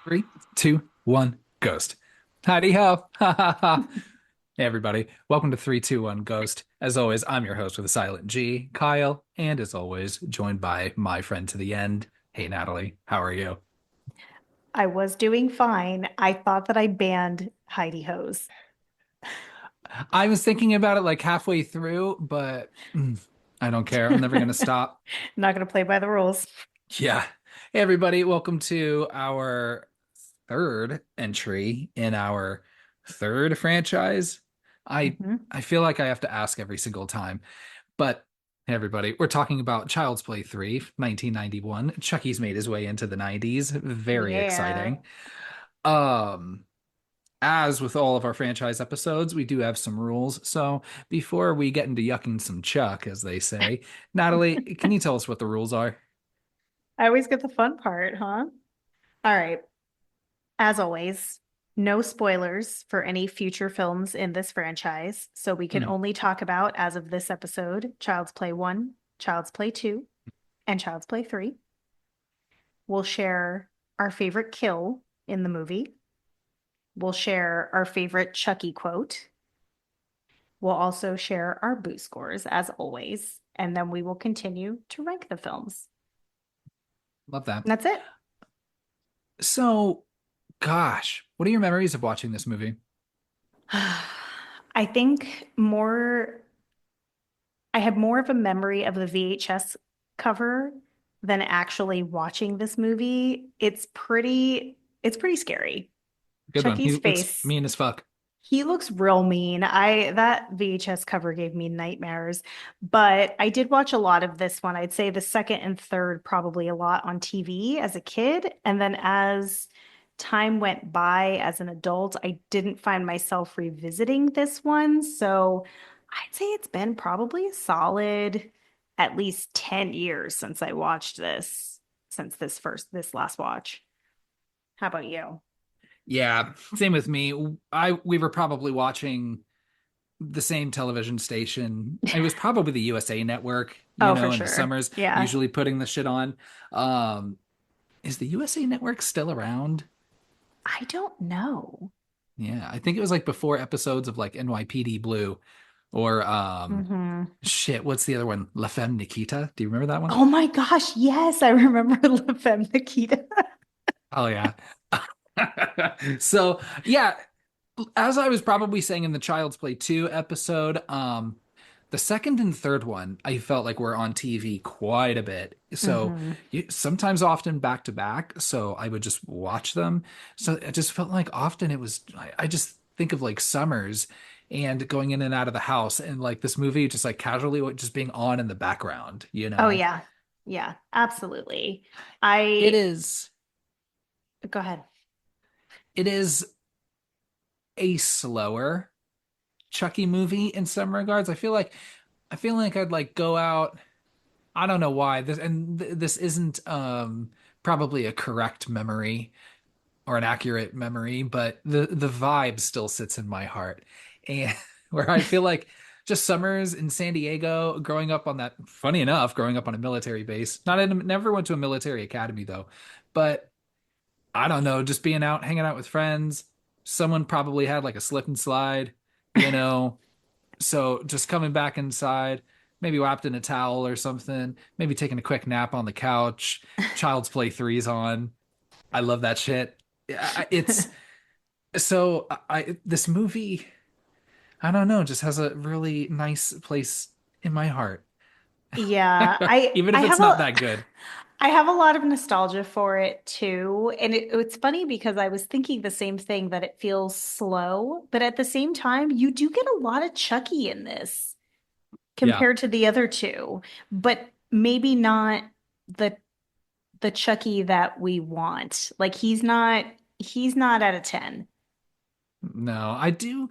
Three, two, one, ghost. Howdy ho. Ha ha ha. Hey everybody. Welcome to 321 Ghost. As always, I'm your host with a silent G, Kyle, and as always, joined by my friend to the end. Hey Natalie, how are you? I was doing fine. I thought that I banned Heidi Hose. I was thinking about it like halfway through, but I don't care. I'm never gonna stop. Not going to play by the rules. Yeah. Hey everybody, welcome to our third entry in our third franchise. I Hmm. I feel like I have to ask every single time. But hey everybody, we're talking about Child's Play 3, 1991. Chucky's made his way into the 90s. Very Yeah. exciting. Um, as with all of our franchise episodes, we do have some rules. So before we get into yucking some chuck, as they say, Natalie, can you tell us what the rules are? I always get the fun part, huh? All right. As always, no spoilers for any future films in this franchise. So we can Hmm. only talk about, as of this episode, Child's Play 1, Child's Play 2, and Child's Play 3. We'll share our favorite kill in the movie. We'll share our favorite Chucky quote. We'll also share our boot scores as always, and then we will continue to rank the films. Love that. And that's it. So, gosh, what are your memories of watching this movie? I think I have more of a memory of the VHS cover than actually watching this movie. It's pretty scary. Good one. He Chucky's looks face, mean as fuck. he looks real mean. That VHS cover gave me nightmares. But I did watch a lot of this one. I'd say the second and third probably a lot on TV as a kid. And then as time went by as an adult, I didn't find myself revisiting this one. So I'd say it's been probably a solid at least 10 years since I watched this, since this last watch. How about you? Yeah, same with me. We were probably watching the same television station. It was probably the USA Network, Oh, for in the sure. summers, Yeah. usually putting the shit on. Um, is the USA Network still around? I don't know. Yeah, I think it was like before episodes of like NYPD Blue or Hmm. shit, what's the other one? La Femme Nikita. Do you remember that one? Oh my gosh, yes, I remember La Femme Nikita. Oh yeah. So, yeah, as I was probably saying in the Child's Play 2 episode, the second and third one, I felt like were on TV quite a bit. So Hmm. sometimes often back to back. So I would just watch them. So it just felt like often it was, I just think of like summers and going in and out of the house and like this movie just like casually just being on in the background, you Oh know? yeah. Yeah, absolutely. It I is, Go ahead. it is a slower Chucky movie in some regards. I feel like I'd like go out. I don't know why this isn't probably a correct memory or an accurate memory, but the vibe still sits in my heart. And where I feel like just summers in San Diego, growing up on that, funny enough, growing up on a military base. Never went to a military academy though, but I don't know, just being out, hanging out with friends. Someone probably had like a slip and slide, you know, so just coming back inside, maybe wrapped in a towel or something, maybe taking a quick nap on the couch. Child's Play 3's on. I love that shit. It's so this movie, I don't know, just has a really nice place in my heart. Yeah, Even if it's not that good. I have a lot of nostalgia for it too. And it's funny because I was thinking the same thing that it feels slow, but at the same time, you do get a lot of Chucky in this Yeah. compared to the other two, but maybe not the the Chucky that we want. Like he's not. He's not at a 10. No, I do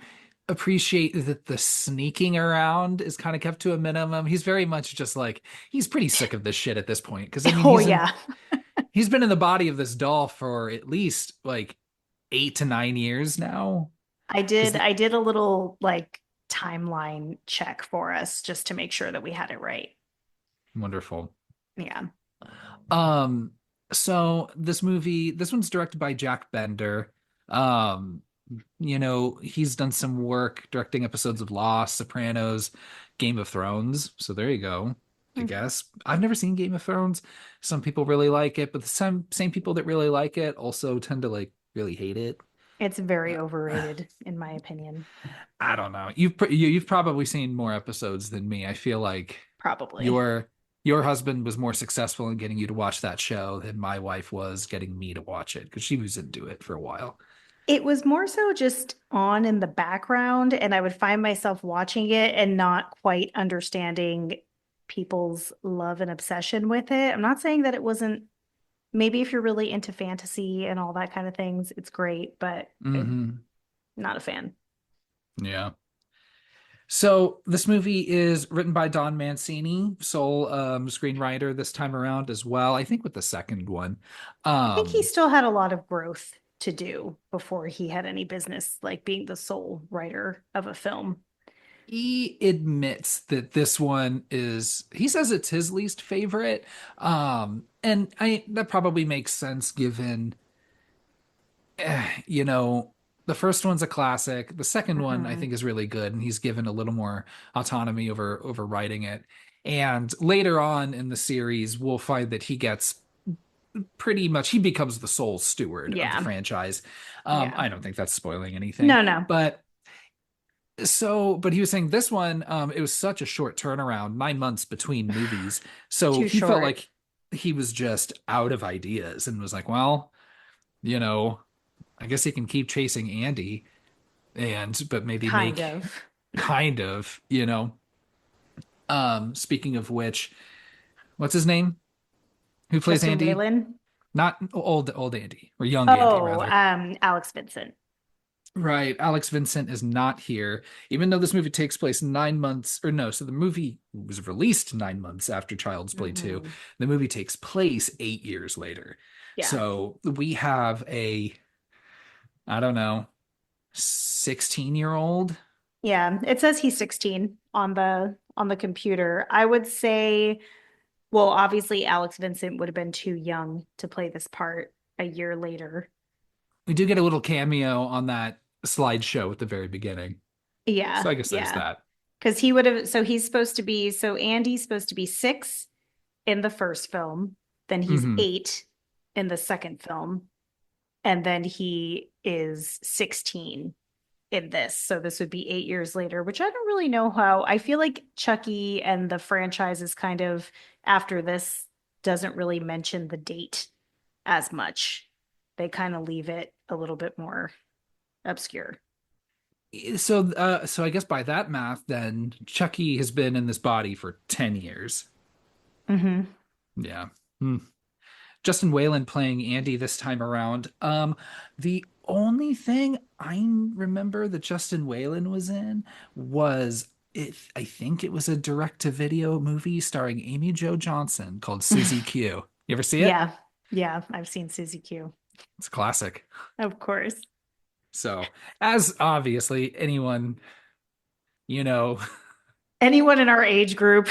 appreciate that the sneaking around is kind of kept to a minimum. He's very much just like he's pretty sick of this shit at this point. Because I mean, Oh yeah. he's been in the body of this doll for at least like 8 to 9 years now. Because I did a little like timeline check for us just to make sure that we had it right. wonderful. Yeah. Um, so this one's directed by Jack Bender. Um, he's done some work directing episodes of Lost, Sopranos, Game of Thrones. So there you go, I Okay. guess. I've never seen Game of Thrones. Some people really like it, but the same people that really like it also tend to like really hate it. It's very Uh, overrated, in my opinion. I don't know. You've probably seen more episodes than me. I feel like Probably. your your husband was more successful in getting you to watch that show than my wife was getting me to watch it because she was into it for a while. It was more so just on in the background, and I would find myself watching it and not quite understanding people's love and obsession with it. I'm not saying that it wasn't, maybe if you're really into fantasy and all that kind of things, it's great, but I'm Hmm. not a fan. Yeah. So this movie is written by Don Mancini, sole screenwriter this time around as well. I think with the second one. I think he Um, still had a lot of growth to do before he had any business like being the sole writer of a film. he admits that this one he says it's his least favorite. And that probably makes sense given you know, the first one's a classic. The second one I Hmm. think is really good, and he's given a little more autonomy over writing it. And later on in the series, we'll find that he becomes the sole steward of the Yeah. franchise. Yeah. I don't think that's spoiling anything, No, no. but but he was saying this one, it was such a short turnaround, 9 months between movies. So Too he felt short. like he was just out of ideas and was like, well, you know, I guess he can keep chasing Andy but maybe Kind make of. kind of, speaking of which, what's his name? Who plays Justin Andy? Whalen. Not old Andy or young Andy Oh, rather. Alex Vincent. Right. Alex Vincent is not here, even though this movie takes place 9 months, or no, so the movie was released 9 months after Child's Play 2. Hmm. The movie takes place 8 years later. Yeah. So we have I don't know, 16-year-old. Yeah. It says he's 16 on the computer. I would say, well, obviously Alex Vincent would have been too young to play this part a year later. We do get a little cameo on that slideshow at the very beginning. So Yeah. I guess there's Yeah. that. Because he would have, so he's supposed to be, so Andy's supposed to be 6 in the first film, then he's Hmm. 8 in the second film, and then he is 16 in this. So this would be 8 years later, which I don't really know how. I feel like Chucky and the franchise is kind of after this doesn't really mention the date as much. They kind of leave it a little bit more obscure. So I guess by that math, then Chucky has been in this body for 10 years. Hmm. Yeah. Hmm. Justin Whalen playing Andy this time around. The only thing I remember that Justin Whalen was in was I think it was a direct-to-video movie starring Amy Jo Johnson called Susie Q. You ever see it? Yeah. Yeah. I've seen Susie Q. It's a classic. Of course. So, as obviously anyone, you know, Anyone in our age group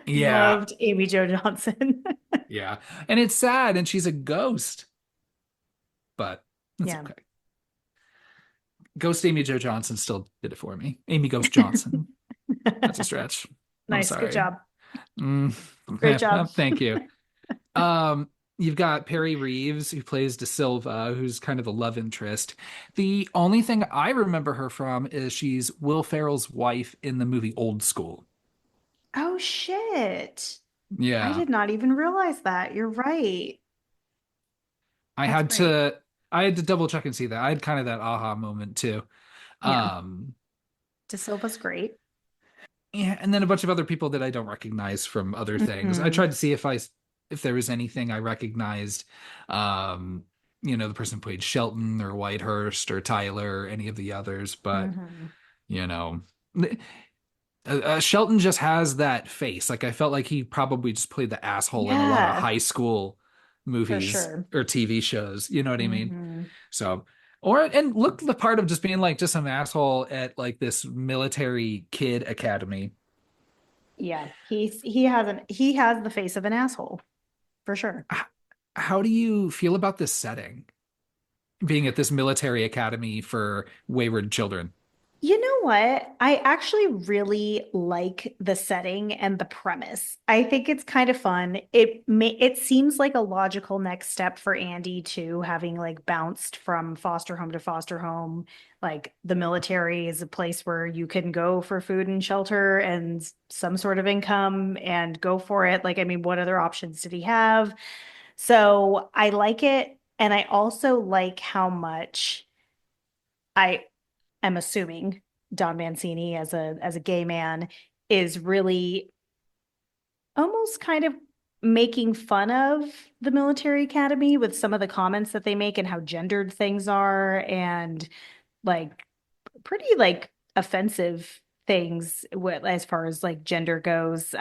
yeah, loved Amy Jo Johnson. yeah. And it's sad, and she's a ghost, but that's Yeah. okay. Ghost Amy Jo Johnson still did it for me. Amy Ghost Johnson. That's a stretch. I'm Nice. Good sorry. job. Mm, Great job. thank you. Um, you've got Perry Reeves, who plays De Silva, who's kind of the love interest. The only thing I remember her from is she's Will Ferrell's wife in the movie Old School. Oh, shit. I Yeah. did not even realize that. You're right. I That's had great. to I had to double check and see that. I had kind of that aha moment too. Yeah. Um, De Silva's great. yeah, and then a bunch of other people that I don't recognize from other things. I Hmm. tried to see if there was anything I recognized. Um, the person who played Shelton or Whitehurst or Tyler or any of the others, but Hmm. you know, Shelton just has that face. Like I felt like he probably just played the asshole in a lot of Yeah, high school for movies sure. or TV shows. You know what I mean? Hmm. So, or and look the part of just being like just some asshole at like this military kid academy. Yeah, he has the face of an asshole for sure. H- How do you feel about this setting, being at this military academy for wayward children? You know what? I actually really like the setting and the premise. I think it's kind of fun. It seems like a logical next step for Andy too, having like bounced from foster home to foster home. Like the military is a place where you can go for food and shelter and some sort of income and go for it. Like, I mean, what other options did he have? So I like it. And I also like how much I am assuming Don Mancini as a gay man is really almost kind of making fun of the military academy with some of the comments that they make and how gendered things are and like pretty like offensive things as far as like gender goes.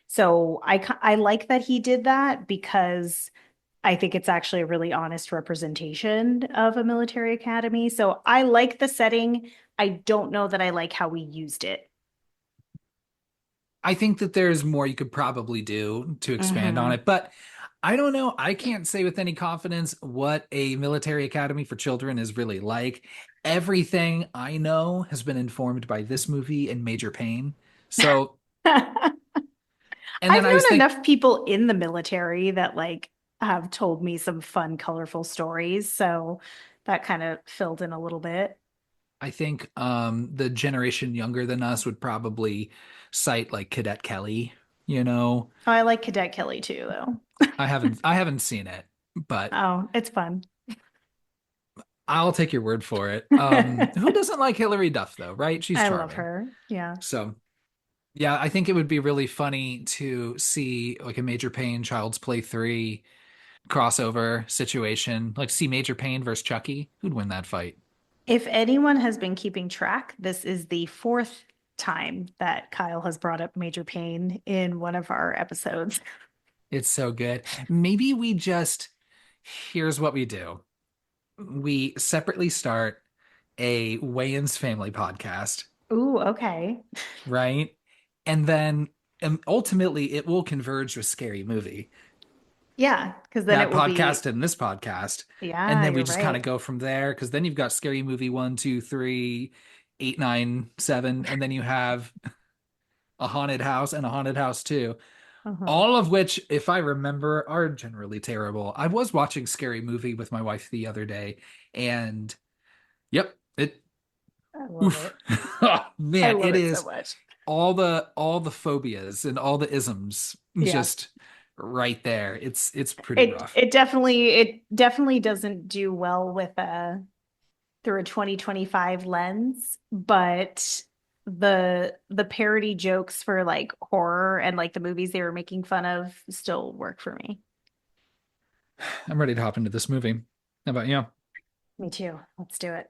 So I like that he did that because I think it's actually a really honest representation of a military academy. So I like the setting. I don't know that I like how we used it. I think that there's more you could probably do to expand on Hmm. it, but I don't know. I can't say with any confidence what a military academy for children is really like. Everything I know has been informed by this movie and Major Payne. So, I've and then I was known think enough people in the military that like have told me some fun, colorful stories. So that kind of filled in a little bit. I think the generation younger than us would probably cite like Cadet Kelly, you know. Oh, I like Cadet Kelly too, though. I haven't seen it, but Oh, it's fun. I'll take your word for it. Who doesn't like Hillary Duff though, right? She's I love charming. her. Yeah. So yeah, I think it would be really funny to see like a Major Payne Child's Play 3 crossover situation. Like see Major Payne versus Chucky. Who'd win that fight? If anyone has been keeping track, this is the fourth time that Kyle has brought up Major Payne in one of our episodes. It's so good. Maybe we just here's what we do. We separately start a Wayans family podcast, Ooh, okay. right? And then ultimately it will converge with Scary Movie. Yeah, because then it That will podcast be, and this podcast. And yeah, then we you're just kind of right. go from there because then you've got Scary Movie 1, 2, 3, 8, 9, 7, and then you have a haunted house and a haunted house 2. Uh-huh. All of which, if I remember, are generally terrible. I was watching Scary Movie with my wife the other day, and yep, it I love oof. it. Oh, I man, love it it so is much. all the phobias and all the isms Yeah. just right there. It's pretty It rough. it definitely it definitely doesn't do well with through a 2025 lens, but the parody jokes for like horror and like the movies they were making fun of still work for me. I'm ready to hop into this movie. How about you? Me too. Let's do it.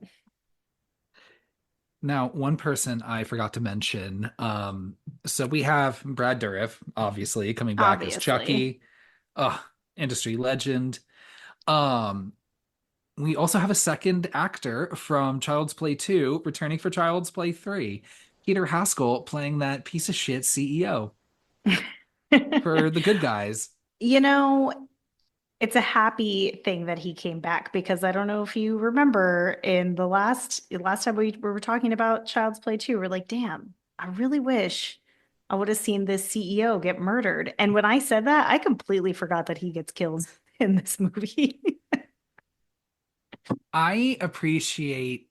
Now, one person I forgot to mention. So we have Brad Dourif, obviously, coming back as Obviously. Chucky. Industry legend. Um, we also have a second actor from Child's Play 2 returning for Child's Play 3. Peter Haskell playing that piece of shit CEO for the good guys. You know, it's a happy thing that he came back because I don't know if you remember in the last time we were talking about Child's Play 2, we're like, damn, I really wish I would have seen this CEO get murdered. And when I said that, I completely forgot that he gets killed in this movie. I appreciate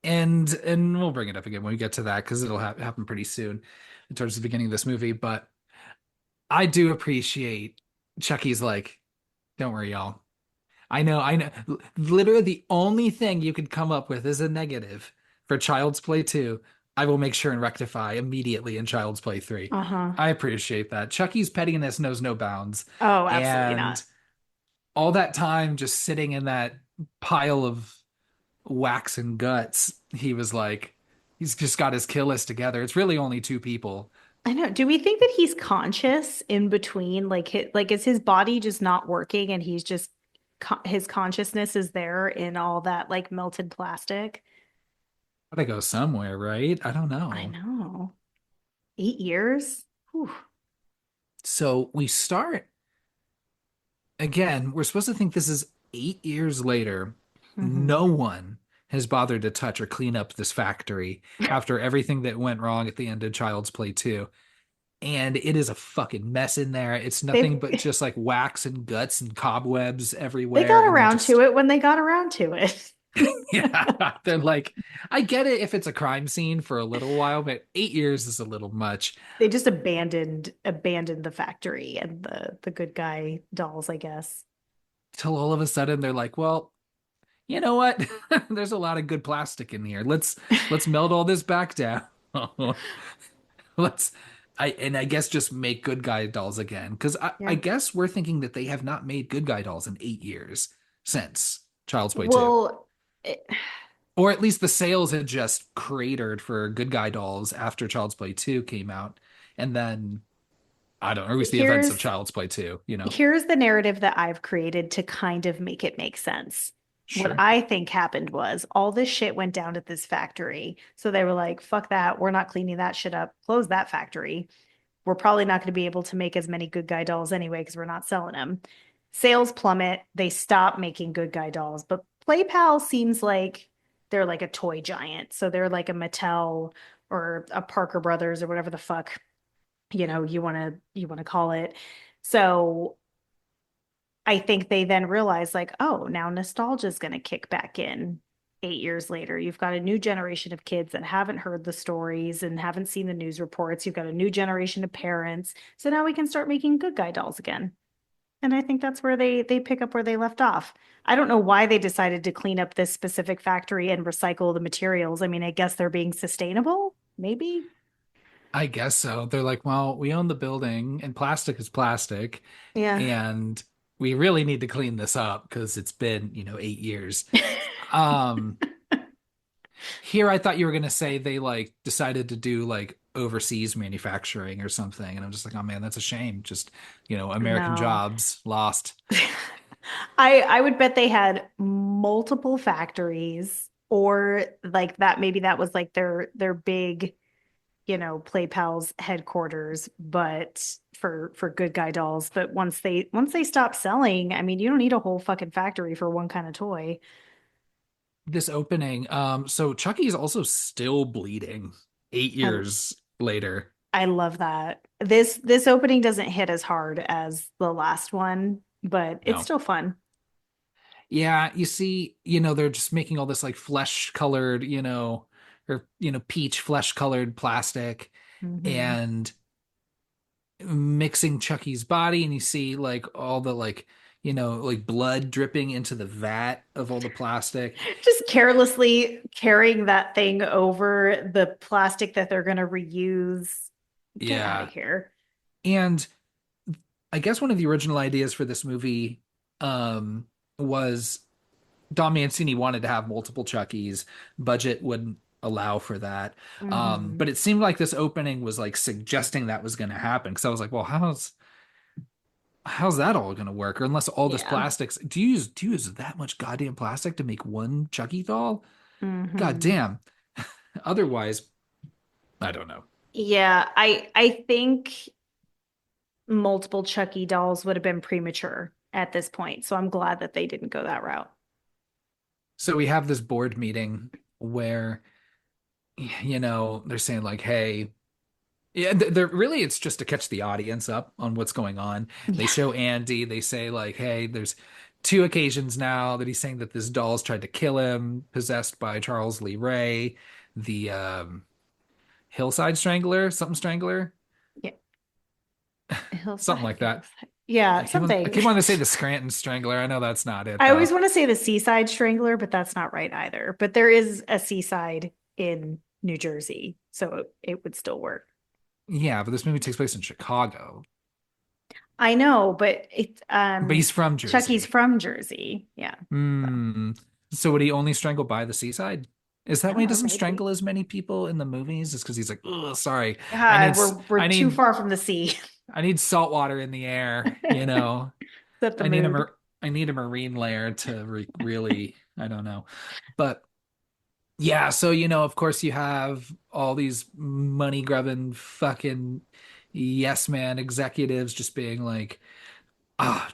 and we'll bring it up again when we get to that because it'll happen pretty soon towards the beginning of this movie, but I do appreciate Chucky's like, don't worry, y'all. I know. Literally, the only thing you could come up with is a negative for Child's Play 2. I will make sure and rectify immediately in Child's Play 3. Uh-huh. I appreciate that. Chucky's pettiness knows no bounds. Oh, absolutely And not. all that time just sitting in that pile of wax and guts, he was like, he's just got his kill list together. It's really only two people. I know. Do we think that he's conscious in between? Like is his body just not working and he's just his consciousness is there in all that like melted plastic? Gotta go somewhere, right? I don't I know. know. 8 years? Whew. So we start again. We're supposed to think this is 8 years later. Hmm. No one has bothered to touch or clean up this factory after everything that went wrong at the end of Child's Play 2. And it is a fucking mess in there. It's nothing They but just like wax and guts and cobwebs they everywhere. got And they're around to just, it when they got around to it. yeah, they're like, I get it if it's a crime scene for a little while, but 8 years is a little much. They just abandoned the factory and the good guy dolls, I guess. Till all of a sudden they're like, well, you know what? There's a lot of good plastic in here. Let's melt all this back down. Let's I guess just make good guy dolls again. Because I Yeah. guess we're thinking that they have not made good guy dolls in 8 years since Child's Play 2. Well, Or at least the sales had just cratered for good guy dolls after Child's Play 2 came out. And then I don't know, or at least the events of here's Child's Play 2, you know? here's the narrative that I've created to kind of make it make sense. What Sure. I think happened was all this shit went down at this factory. So they were like, fuck that. We're not cleaning that shit up. Close that factory. We're probably not going to be able to make as many good guy dolls anyway because we're not selling them. Sales plummet. They stop making good guy dolls. But PlayPal seems like they're like a toy giant. So they're like a Mattel or a Parker Brothers or whatever the fuck you want to call it. So I think they then realize like, oh, now nostalgia is going to kick back in 8 years later. You've got a new generation of kids that haven't heard the stories and haven't seen the news reports. You've got a new generation of parents. So now we can start making good guy dolls again. And I think that's where they pick up where they left off. I don't know why they decided to clean up this specific factory and recycle the materials. I mean, I guess they're being sustainable, maybe. I guess so. They're like, well, we own the building and plastic is plastic, Yeah. and we really need to clean this up because it's been, 8 years. Um, Here I thought you were gonna say they like decided to do like overseas manufacturing or something, and I'm just like, oh man, that's a shame. Just, American No. jobs lost. I would bet they had multiple factories or like that maybe that was like their big, Play Pals headquarters, but for good guy dolls. But once they stop selling, I mean, you don't need a whole fucking factory for one kind of toy. This opening, so Chucky's also still bleeding eight I years later. I love that. This opening doesn't hit as hard as the last one, but it's No. still fun. Yeah, you see, they're just making all this like flesh colored, or peach flesh colored plastic Hmm. and mixing Chucky's body, and you see like all the like, like blood dripping into the vat of all the plastic. Just carelessly carrying that thing over the plastic that they're going to reuse. Get out of Yeah. here. And I guess one of the original ideas for this movie was Don Mancini wanted to have multiple Chuckies. Budget wouldn't allow for that. Hmm. But it seemed like this opening was like suggesting that was going to happen. Because I was like, well, how's that all going to work? Or unless all this Yeah. plastics, do you use that much goddamn plastic to make one Chucky doll? God Hmm. damn. Otherwise, I don't know. Yeah, I think multiple Chucky dolls would have been premature at this point. So I'm glad that they didn't go that route. So we have this board meeting where, they're saying like, hey, yeah, they're really it's just to catch the audience up on what's going on. They Yeah. show Andy, they say like, hey, there's two occasions now that he's saying that this doll's tried to kill him, possessed by Charles Lee Ray, the hillside strangler, something strangler, Yeah. something Hillside. like that. Yeah, I keep something. wanting to say the Scranton strangler. I know that's not it I always though. want to say the Seaside Strangler, but that's not right either. But there is a seaside in New Jersey, so it would still work. Yeah, but this movie takes place in Chicago. I know, but it's But he's from Chucky's Jersey. from Jersey. Yeah. So, Hmm. So would he only strangle by the seaside? Is I that why don't he know, doesn't maybe. strangle as many people in the movies? Is because he's like, oh, sorry, God, we're I too need, far from the sea. I need salt water in the air. You know, Set the I need mood. I need a marine layer to really, I don't know, but yeah. So of course, you have all these money grubbing fucking yes man executives just being like,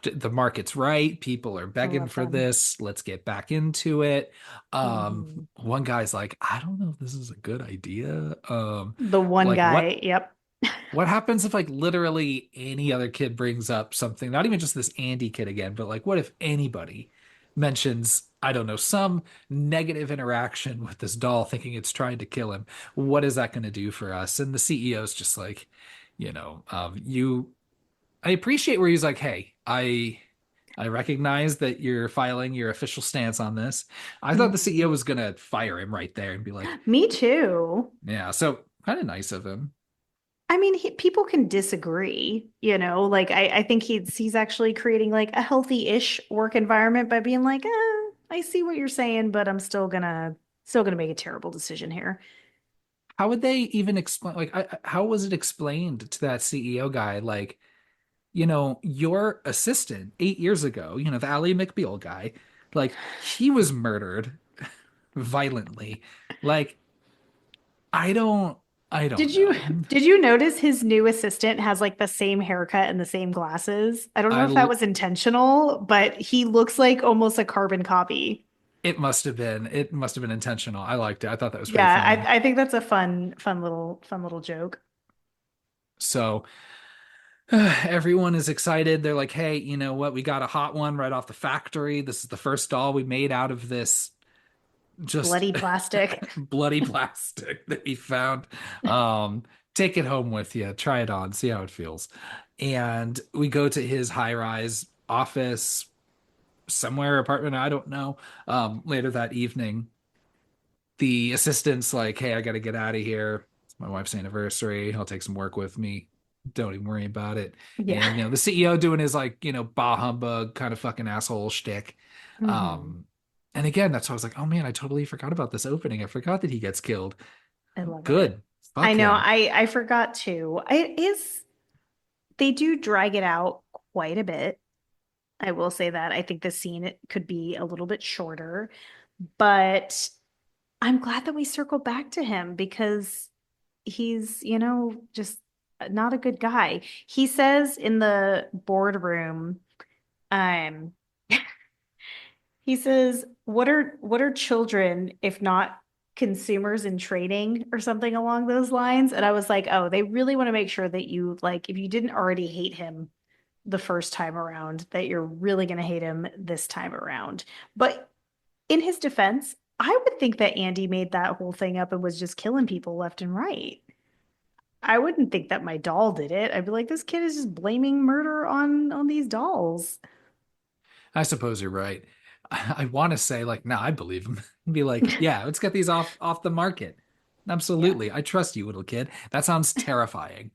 the market's right. People are I begging love for them. this. Let's get back into it. Mhm. One guy's like, I don't know if this is a good idea. The one Like guy, yep. what happens if like literally any other kid brings up something, not even just this Andy kid again, but like what if anybody mentions, I don't know, some negative interaction with this doll thinking it's trying to kill him? What is that going to do for us? And the CEO's just like, you I appreciate where he's like, hey, I recognize that you're filing your official stance on this. I thought the CEO Mhm. was gonna fire him right there and be like, Me too. yeah, so kind of nice of him. I mean, people can disagree, like I think he's actually creating like a healthy-ish work environment by being like, I see what you're saying, but I'm still gonna make a terrible decision here. How would they even explain like how was it explained to that CEO guy? Like, your assistant 8 years ago, the Ally McBeal guy, like he was murdered violently. Like, I don't I don't Did you know. did you notice his new assistant has like the same haircut and the same glasses? I don't know I if that was intentional, but he looks like almost a carbon copy. it must have been intentional. I liked it. I thought that was pretty Yeah, funny. I think that's a fun little joke. So everyone is excited. They're like, hey, you know what? We got a hot one right off the factory. This is the first doll we made out of this just Bloody plastic. bloody plastic that we found. Um, Take it home with you. Try it on, see how it feels. And we go to his high-rise office, somewhere, apartment, I don't know, later that evening. The assistant's like, hey, I got to get out of here. It's my wife's anniversary. I'll take some work with me. Don't even worry about it. Yeah. And, the CEO doing his like, bah humbug kind of fucking asshole shtick. Hmm. Um, and again, that's why I was like, oh man, I totally forgot about this opening. I forgot that he gets killed. I love it. Good. I Fuck know. him. I forgot to. It is they do drag it out quite a bit. I will say that. I think the scene it could be a little bit shorter, but I'm glad that we circled back to him because he's, just not a good guy. He says in the boardroom, um, he says, "What are children if not consumers in training or something along those lines?" And I was like, "Oh, they really want to make sure that you like if you didn't already hate him the first time around, that you're really going to hate him this time around." But in his defense, I would think that Andy made that whole thing up and was just killing people left and right. I wouldn't think that my doll did it. I'd be like, this kid is just blaming murder on these dolls. I suppose you're right. I want to say like, nah, I believe him. And be like, yeah, let's get these off the market. Yeah. Absolutely. I trust you, little kid. That sounds terrifying.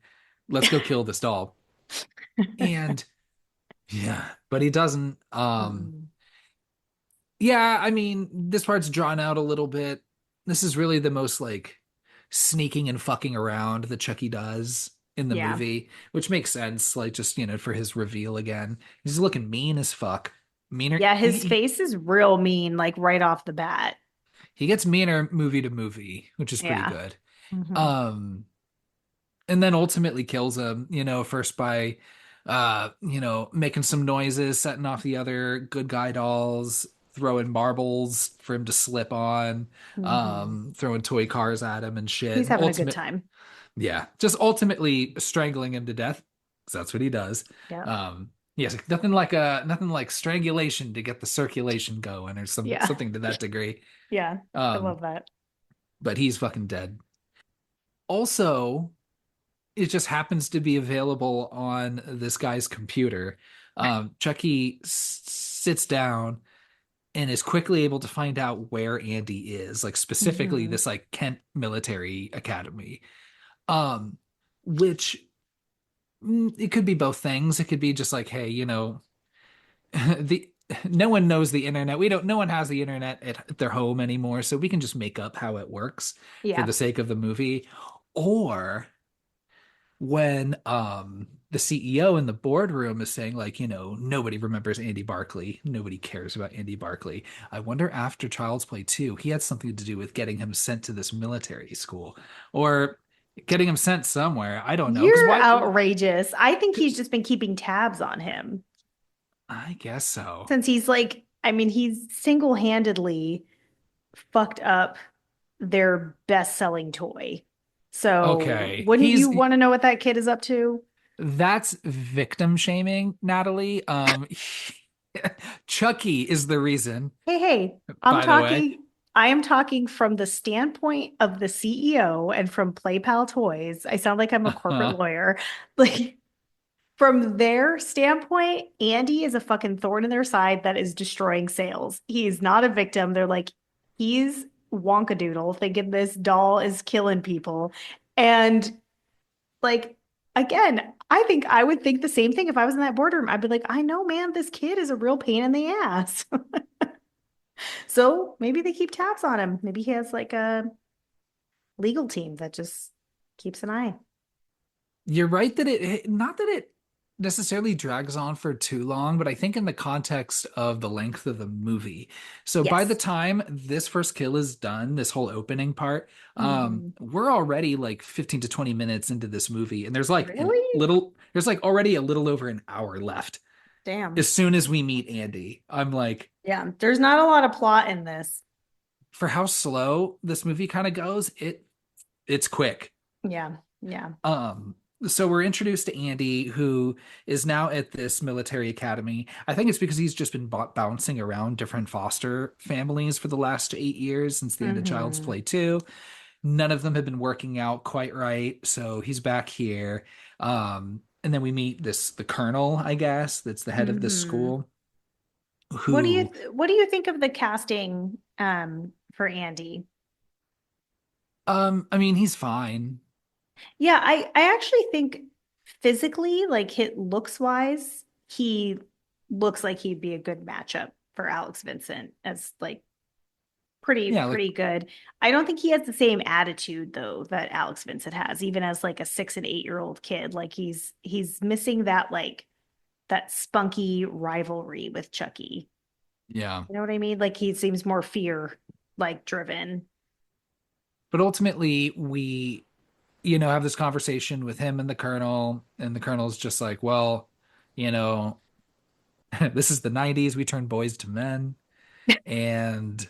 Let's go kill this doll. And yeah, but he doesn't. Mhm. Yeah, I mean, this part's drawn out a little bit. This is really the most like sneaking and fucking around that Chucky does in the Yeah. movie, which makes sense, like just, for his reveal again. He's looking mean as fuck. Meaner Yeah, he, his he, face is real mean, like right off the bat. he gets meaner movie to movie, which is pretty Yeah. good. Hmm. Um and then ultimately kills him, first by making some noises, setting off the other good guy dolls, throwing marbles for him to slip on, Hmm. throwing toy cars at him and shit. He's And having a good time. yeah, just ultimately strangling him to death, because that's what he does. Yeah. Yes, nothing like strangulation to get the circulation going or Yeah. something to that degree. Yeah. I Um, love that. but he's fucking dead. Also, it just happens to be available on this guy's computer. Chucky sits down and is quickly able to find out where Andy is, like specifically Hmm. this like Kent Military Academy, um, which It could be both things. It could be just like, hey, the no one knows the internet. We don't, no one has the internet at their home anymore, so we can just make up how it works for Yeah. the sake of the movie. Or when the CEO in the boardroom is saying like, nobody remembers Andy Barkley, nobody cares about Andy Barkley. I wonder after Child's Play 2, he had something to do with getting him sent to this military school or getting him sent somewhere. I don't know. Because You're why? outrageous. I think he's just been keeping tabs on him I guess so. since he's like, I mean, he's single-handedly fucked up their best-selling toy. So, Okay. wouldn't you He's want to know what that kid is up to? That's victim shaming, Natalie. Chucky is the reason, Hey, hey, by the way. I am talking from the standpoint of the CEO and from PlayPal Toys. I sound like I'm a corporate Uh, lawyer. Like, from their standpoint, Andy is a fucking thorn in their side that is destroying sales. He's not a victim. They're like, he's wonkadoodle thinking this doll is killing people. And like, again, I think I would think the same thing if I was in that boardroom. I'd be like, I know, man, this kid is a real pain in the ass. So maybe they keep tabs on him. Maybe he has like a legal team that just keeps an eye. you're right that not that it necessarily drags on for too long, but I think in the context of the length of the movie. So by the Yes. time this first kill is done, this whole opening part, Mhm. we're already like 15 to 20 minutes into this movie, and Really? there's like already a little over an hour left. Damn. As soon as we meet Andy, I'm like, Yeah, there's not a lot of plot in this. for how slow this movie kind of goes, it's quick. Yeah, yeah. Um, so we're introduced to Andy, who is now at this military academy. I think it's because he's just been bouncing around different foster families for the last 8 years since the end of Child's Hmm. Play 2. None of them have been working out quite right, so he's back here. And then we meet the colonel, I guess, that's the head of this Hmm. school, who, What do you think of the casting for Andy? I mean, he's fine. Yeah, I actually think physically, like hit looks wise, he looks like he'd be a good matchup for Alex Vincent as like Yeah, like pretty good. I don't think he has the same attitude though that Alex Vincent has, even as like a 6 and 8 year old kid. Like he's missing that like that spunky rivalry with Chucky. yeah. You know what I mean? Like he seems more fear like driven. But ultimately, we have this conversation with him and the colonel's just like, well, you know, this is the 90s. We turn boys to men, and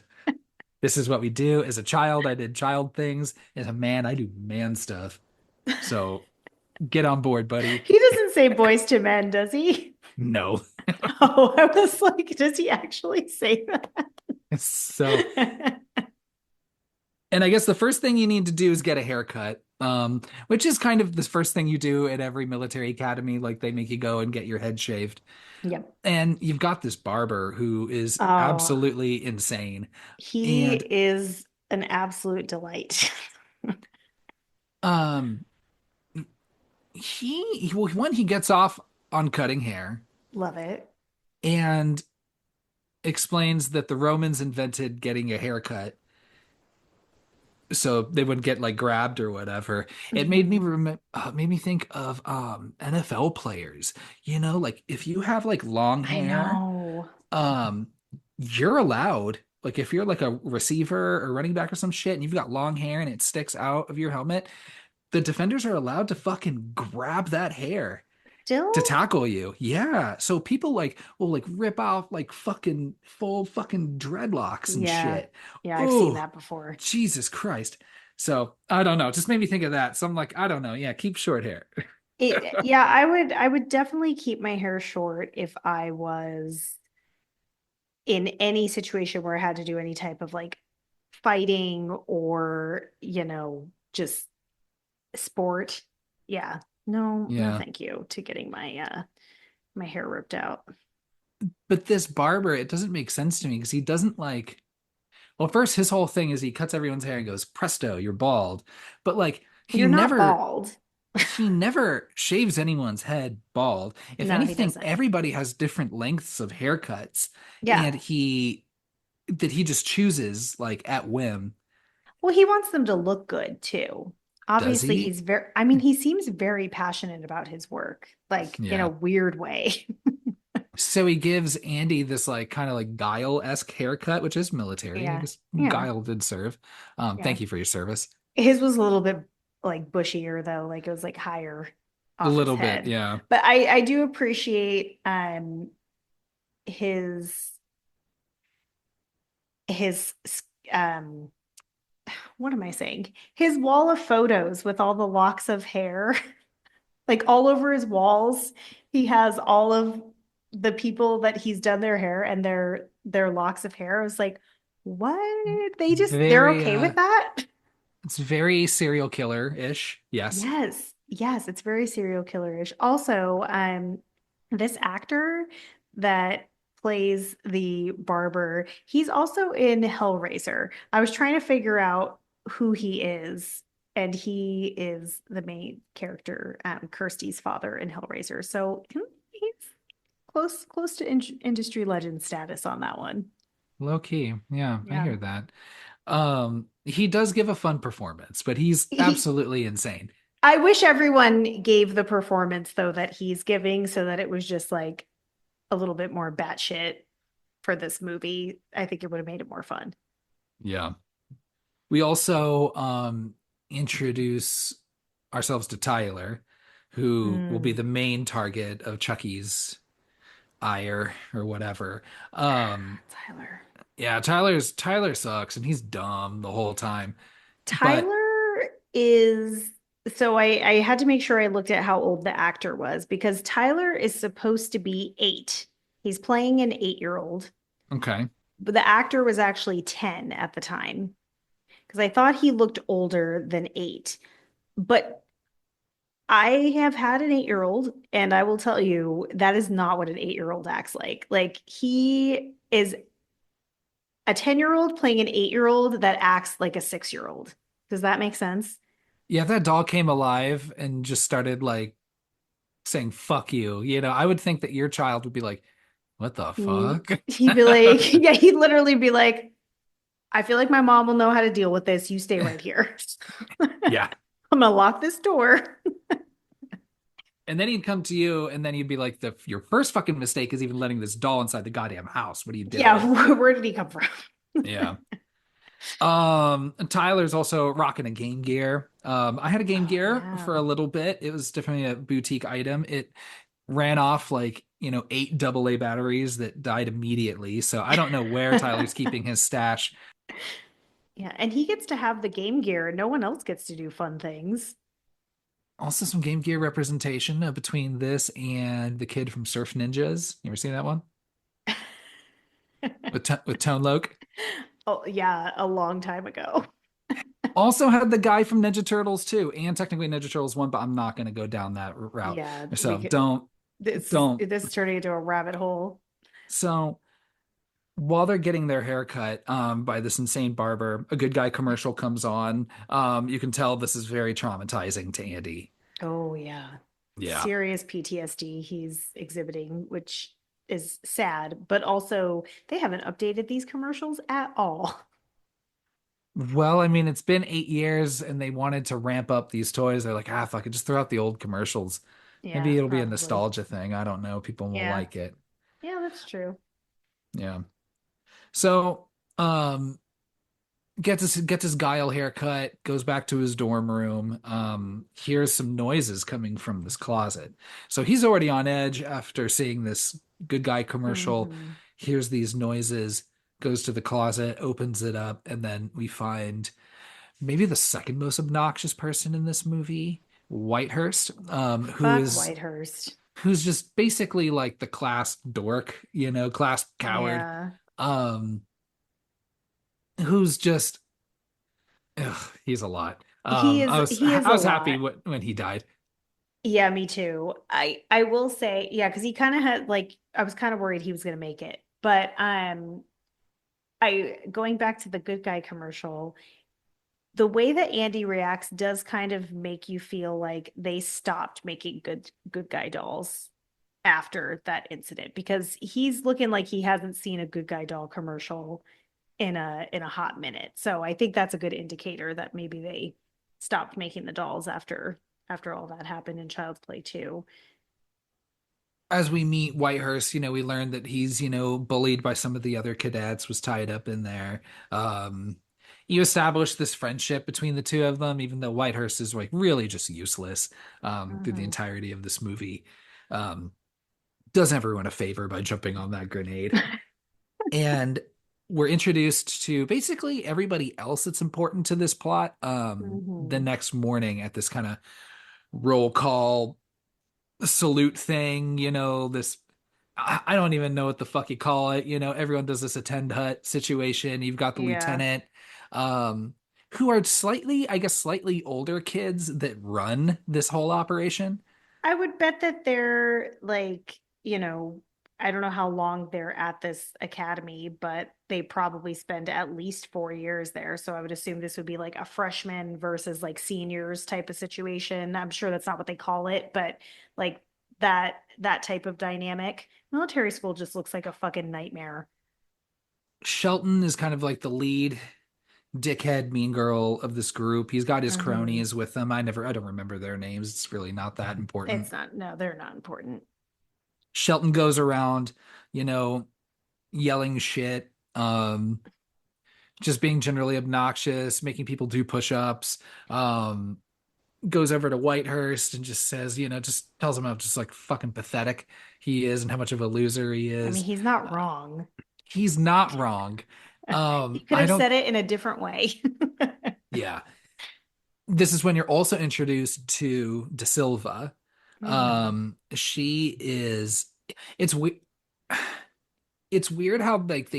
this is what we do. As a child, I did child things. As a man, I do man stuff. So get on board, buddy. He doesn't say boys to men, does he? No. Oh, I was like, does he actually say So, that? and I guess the first thing you need to do is get a haircut, which is kind of the first thing you do at every military academy. Like they make you go and get your head shaved. Yep. And you've got this barber who is Oh, absolutely insane. he And is an absolute delight. um well, one, he gets off on cutting hair Love it. and explains that the Romans invented getting a haircut so they wouldn't get like grabbed or whatever. It made me Mhm. made me think of NFL players. Like if you have like long I hair, know. um you're allowed, like if you're like a receiver or running back or some shit and you've got long hair and it sticks out of your helmet, the defenders are allowed to fucking grab that hair to Still? tackle you. Yeah. So people like will like rip off like fucking full fucking dreadlocks and Yeah. shit. Yeah, I've seen Oh, that before. Jesus Christ. So I don't know. Just made me think of that. So I'm like, I don't know. Yeah, keep short hair. Yeah, I would definitely keep my hair short if I was in any situation where I had to do any type of like fighting or, just sport. Yeah. No, no, Yeah. thank you to getting my hair ripped out. But this barber, it doesn't make sense to me because he doesn't like, well, first his whole thing is he cuts everyone's hair and goes, presto, you're bald. But like he You're not never bald. he never shaves anyone's head bald. If No, he anything, doesn't. everybody has different lengths of haircuts, Yeah. and he just chooses like at whim. Well, he wants them to look good too. Does Obviously, he? I mean, he seems very passionate about his work, like in a Yeah. weird way. So he gives Andy this like kind of like Guile-esque haircut, which is military. I Yeah. guess Yeah. Guile did serve. Yeah. Thank you for your service. His was a little bit like bushier though, like it was like higher A off his little bit, head. yeah. But I do appreciate his his um what am I saying? His wall of photos with all the locks of hair. Like all over his walls, he has all of the people that he's done their hair and their locks of hair. I was like, what? They're Very okay with that? it's very serial killer-ish. Yes. Yes. Yes, it's very serial killer-ish. Also, this actor that plays the barber, he's also in Hellraiser. I was trying to figure out who he is, and he is the main character, Kirsty's father in Hellraiser. So he's close to industry legend status on that one. Low key. Yeah, I Yeah. hear that. He does give a fun performance, but he's He absolutely insane. I wish everyone gave the performance though that he's giving so that it was just like a little bit more batshit for this movie. I think it would have made it more fun. Yeah. We also introduce ourselves to Tyler, who will be Mm. the main target of Chucky's ire or whatever. Um, Tyler. yeah, Tyler sucks and he's dumb the whole time. But Tyler is so I had to make sure I looked at how old the actor was because Tyler is supposed to be 8. He's playing an 8-year-old, okay. but the actor was actually 10 at the time because I thought he looked older than 8. But I have had an 8-year-old, and I will tell you that is not what an 8-year-old acts like. Like he is a 10-year-old playing an 8-year-old that acts like a 6-year-old. Does that make sense? Yeah, if that doll came alive and just started like saying fuck you, I would think that your child would be like, what the fuck? He'd be like, yeah, he'd literally be like, I feel like my mom will know how to deal with this. You stay right here. Yeah. I'm gonna lock this door. And then he'd come to you, and then you'd be like, your first fucking mistake is even letting this doll inside the goddamn house. What are you doing? Yeah, where did he come from? Yeah. Tyler's also rocking a Game Gear. I had a Game Oh Gear for yeah. a little bit. It was definitely a boutique item. It ran off like, 8 AA batteries that died immediately. So I don't know where Tyler's keeping his stash. Yeah, and he gets to have the Game Gear. No one else gets to do fun things. Also, some Game Gear representation between this and the kid from Surf Ninjas. You ever seen that one with Tone Loc? Oh, yeah, a long time ago. Also had the guy from Ninja Turtles too, and technically Ninja Turtles 1, but I'm not going to go down that route. Yeah, we So could don't. this is turning into a rabbit hole. So while they're getting their hair cut by this insane barber, a good guy commercial comes on. You can tell this is very traumatizing to Andy. Oh yeah. Yeah. Serious PTSD he's exhibiting, which is sad, but also they haven't updated these commercials at all. Well, I mean, it's been 8 years and they wanted to ramp up these toys. They're like, fuck it, just throw out the old commercials. Yeah, Maybe it'll be a probably. nostalgia thing. I don't know. People will Yeah. like it. Yeah, that's true. Yeah. So, um, gets his guile haircut, goes back to his dorm room, hears some noises coming from this closet. So he's already on edge after seeing this good guy commercial, Hmm. hears these noises, goes to the closet, opens it up, and then we find maybe the second most obnoxious person in this movie, Whitehurst, Fuck Whitehurst. who's just basically like the class dork, class coward, Yeah. um, who's just he's a lot. He is I a was happy lot. when he died. Yeah, me too. I will say, yeah, because he kind of had like I was kind of worried he was gonna make it. But I going back to the good guy commercial, the way that Andy reacts does kind of make you feel like they stopped making good guy dolls after that incident because he's looking like he hasn't seen a good guy doll commercial in a hot minute. So I think that's a good indicator that maybe they stopped making the dolls after all that happened in Child's Play too. As we meet Whitehurst, we learn that he's, bullied by some of the other cadets, was tied up in there. Um, you establish this friendship between the two of them, even though Whitehurst is like really just useless through the Mhm. entirety of this movie. Um, does everyone a favor by jumping on that grenade. And we're introduced to basically everybody else that's important to this plot the Mhm. next morning at this kind of roll call salute thing, this I don't even know what the fuck you call it. Everyone does this attend hut situation. You've got the Yeah. lieutenant, um, who are slightly, I guess, slightly older kids that run this whole operation. I would bet that they're like, I don't know how long they're at this academy, but they probably spend at least 4 years there. So I would assume this would be like a freshman versus like seniors type of situation. I'm sure that's not what they call it, but like that type of dynamic. Military school just looks like a fucking nightmare. Shelton is kind of like the lead dickhead mean girl of this group. He's got his Hmm. cronies with him. I don't remember their names. It's really not that important. It's not, no, they're not important. Shelton goes around, you know, yelling shit, just being generally obnoxious, making people do push-ups. Um, Goes over to Whitehurst and just says, just tells him how just like fucking pathetic he is and how much of a loser he I mean, is. he's not Uh, wrong. he's not wrong. He could I have don't, said it in a different way. yeah. This is when you're also introduced to De Silva. Hmm. She is, it's we, it's weird how like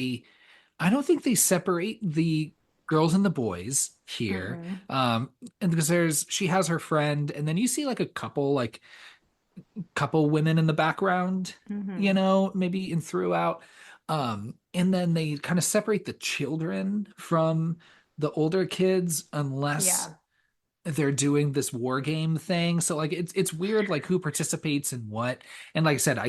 I don't think they separate the girls and the boys here. Mm-mm. And because she has her friend, and then you see like a couple women in the background, Hmm. maybe in throughout. And then they kind of separate the children from the older kids unless Yeah. they're doing this war game thing. So like it's weird like who participates in what. And like I said,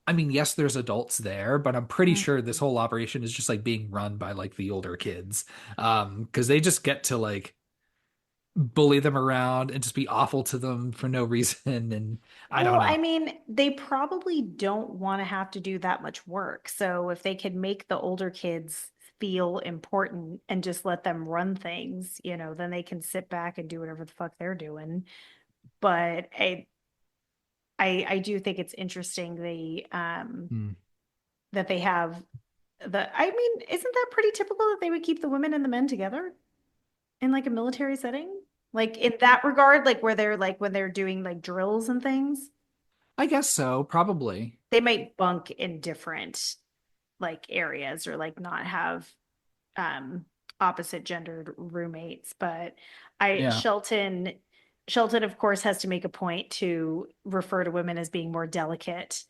I mean, yes, there's adults there, but I'm pretty sure this Mhm. whole operation is just like being run by like the older kids. Because they just get to like bully them around and just be awful to them for no reason. And I don't Well, I know. mean, they probably don't want to have to do that much work. So if they could make the older kids feel important and just let them run things, then they can sit back and do whatever the fuck they're doing. But I do think it's interesting Hmm. that they have I mean, isn't that pretty typical that they would keep the women and the men together in like a military setting? Like in that regard, like where they're like when they're doing like drills and things, I guess so, probably. they might bunk in different like areas or like not have um opposite gendered roommates. But I Yeah. Shelton of course has to make a point to refer to women as being more delicate.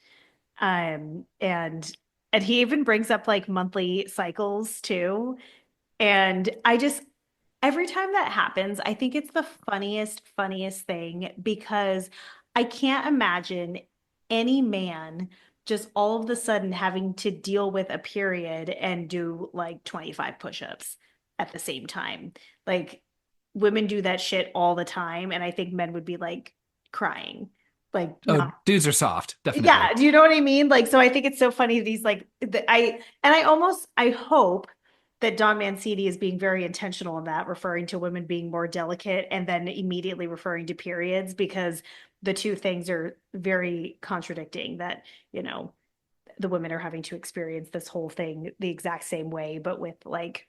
Um and and he even brings up like monthly cycles too. And I just, every time that happens, I think it's the funniest thing because I can't imagine any man just all of a sudden having to deal with a period and do like 25 push-ups at the same time. Like women do that shit all the time. And I think men would be like crying, like Oh, not. dudes are soft, Yeah, definitely. do you know what I mean? Like, so I think it's so funny these like I hope that Don Mancini is being very intentional in that, referring to women being more delicate and then immediately referring to periods because the two things are very contradicting that, you know, the women are having to experience this whole thing the exact same way, but with like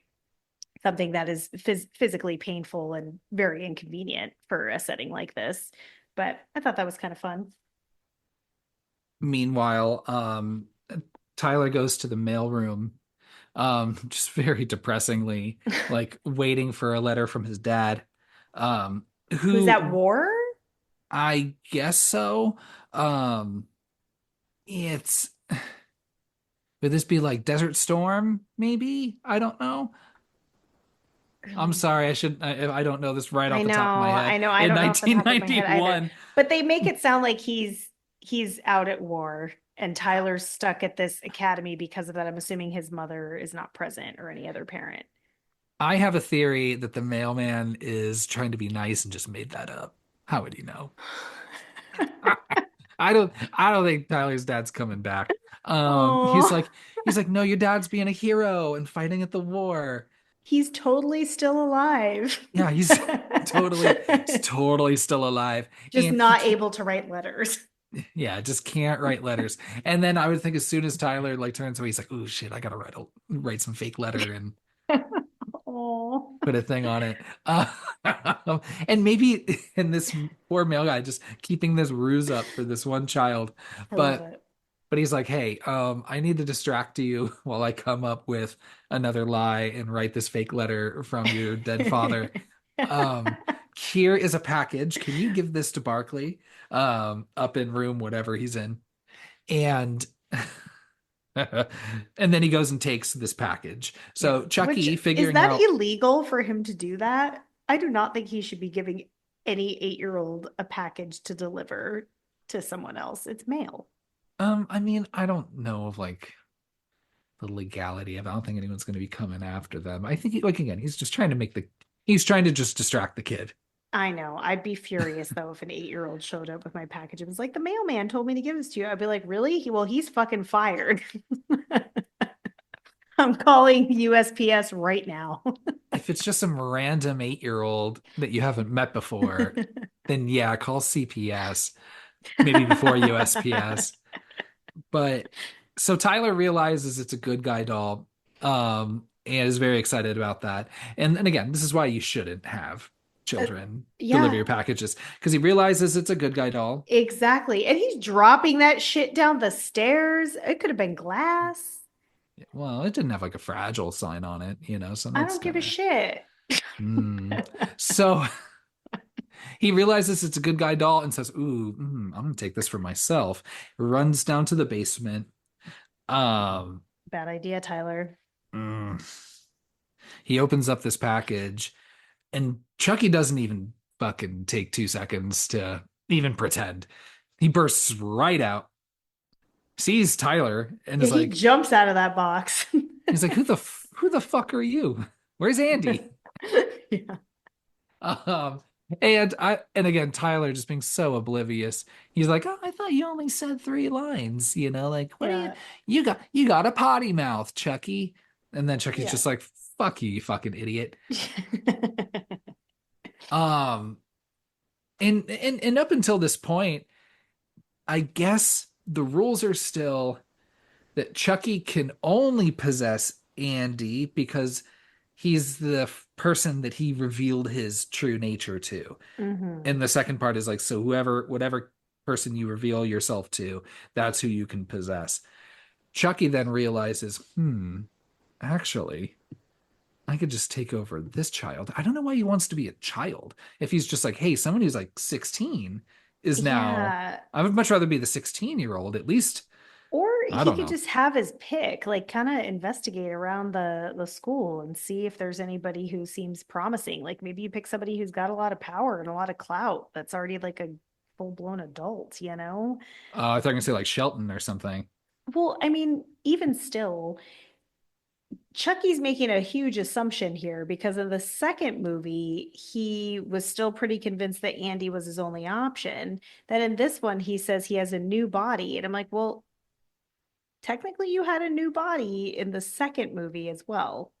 something that is physically painful and very inconvenient for a setting like this. But I thought that was kind of fun. Meanwhile, Tyler goes to the mailroom, just very depressingly, like waiting for a letter from his dad, um, Who's at who war? I guess so. Um, it's would this be like Desert Storm, maybe? I don't know. I'm Really? sorry, I don't know this right I off the know, top of my head. I know. I In don't know off the top of my head either. 1991, But they make it sound like he's out at war and Tyler's stuck at this academy because of that. I'm assuming his mother is not present or any other parent. I have a theory that the mailman is trying to be nice and just made that up. How would he know? I don't think Tyler's dad's coming back. He's Oh, like no, your dad's being a hero and fighting at the war. he's totally still alive. Yeah, he's totally still alive. Just And he not can't, able to write letters. yeah, just can't write letters. And then I would think as soon as Tyler like turns away, he's like, oh shit, I gotta write some fake letter and Oh, put a thing on it. And maybe and this poor male guy just keeping this ruse up for this one child. I love But it. he's like, hey, I need to distract you while I come up with another lie and write this fake letter from your dead father. Um, Here is a package. Can you give this to Barkley? Up in room, whatever he's in. And and then he goes and takes this package. Yes. So Which Chucky is figuring that out, illegal for him to do that? I do not think he should be giving any 8-year-old a package to deliver to someone else. It's mail. I mean, I don't know of like the legality of it. I don't think anyone's going to be coming after them. I think like again, he's trying to just distract the kid. I know. I'd be furious though if an 8-year-old showed up with my package and was like, the mailman told me to give this to you. I'd be like, really? Well, he's fucking fired. I'm calling USPS right now. If it's just some random 8-year-old that you haven't met before, then yeah, call CPS, maybe before USPS. But so Tyler realizes it's a good guy doll, and is very excited about that. And again, this is why you shouldn't have Uh, children deliver yeah, your packages because he realizes it's a good guy doll. exactly. And he's dropping that shit down the stairs. It could have been glass. Well, it didn't have like a fragile sign on it, so I that's don't give kind a of shit. So he realizes it's a good guy doll and says, "Ooh, I'm gonna take this for myself." Runs down to the basement. Um, Bad idea, Tyler. mm, he opens up this package, and Chucky doesn't even fucking take 2 seconds to even pretend. He bursts right out, sees Tyler, and Yeah, is he like, jumps out of that box. who the fuck are you? Where's Andy?" Yeah. Um, and again, Tyler just being so oblivious. He's like, "Oh, I thought you only said 3 lines, like, what are Yeah. you got a potty mouth, Chucky." And then Chucky's Yeah. just like, "Fuck you, you fucking idiot." Um, and up until this point, I guess the rules are still that Chucky can only possess Andy because he's the person that he revealed his true nature to. Hmm. And the second part is like, so whatever person you reveal yourself to, that's who you can possess. Chucky then realizes, actually, I could just take over this child. I don't know why he wants to be a child. If he's just like, hey, someone who's like 16 is now, Yeah. I would much rather be the 16-year-old. At least, Or I he don't could know. just have his pick, like kind of investigate around the school and see if there's anybody who seems promising. Like maybe you pick somebody who's got a lot of power and a lot of clout that's already like a full-blown adult, you know? I thought I was gonna say like Shelton or something. Well, I mean, even still, Chucky's making a huge assumption here because in the second movie, he was still pretty convinced that Andy was his only option. Then in this one, he says he has a new body. And I'm like, well, technically, you had a new body in the second movie as well.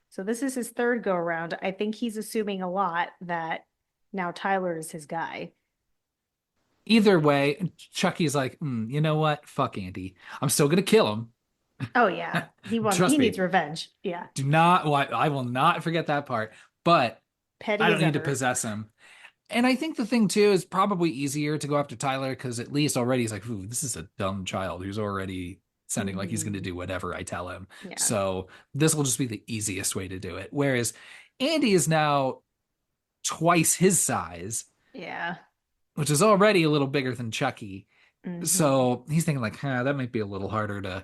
So this is his third go around. I think he's assuming a lot that now Tyler is his guy. Either way, Chucky's like, you know what? Fuck Andy. I'm still gonna kill him. Oh yeah, he Trust needs me. revenge. Yeah, Do not, well, I will not forget that part. But I petty don't as need to ever. possess him. And I think the thing too is probably easier to go after Tyler because at least already he's like, ooh, this is a dumb child who's already sounding like he's going to Hmm. do whatever I tell him. Yeah, So this will just be the easiest way to do it. Whereas Andy is now twice his size, yeah. which is already a little bigger than Chucky. Hmm. So he's thinking like, that might be a little harder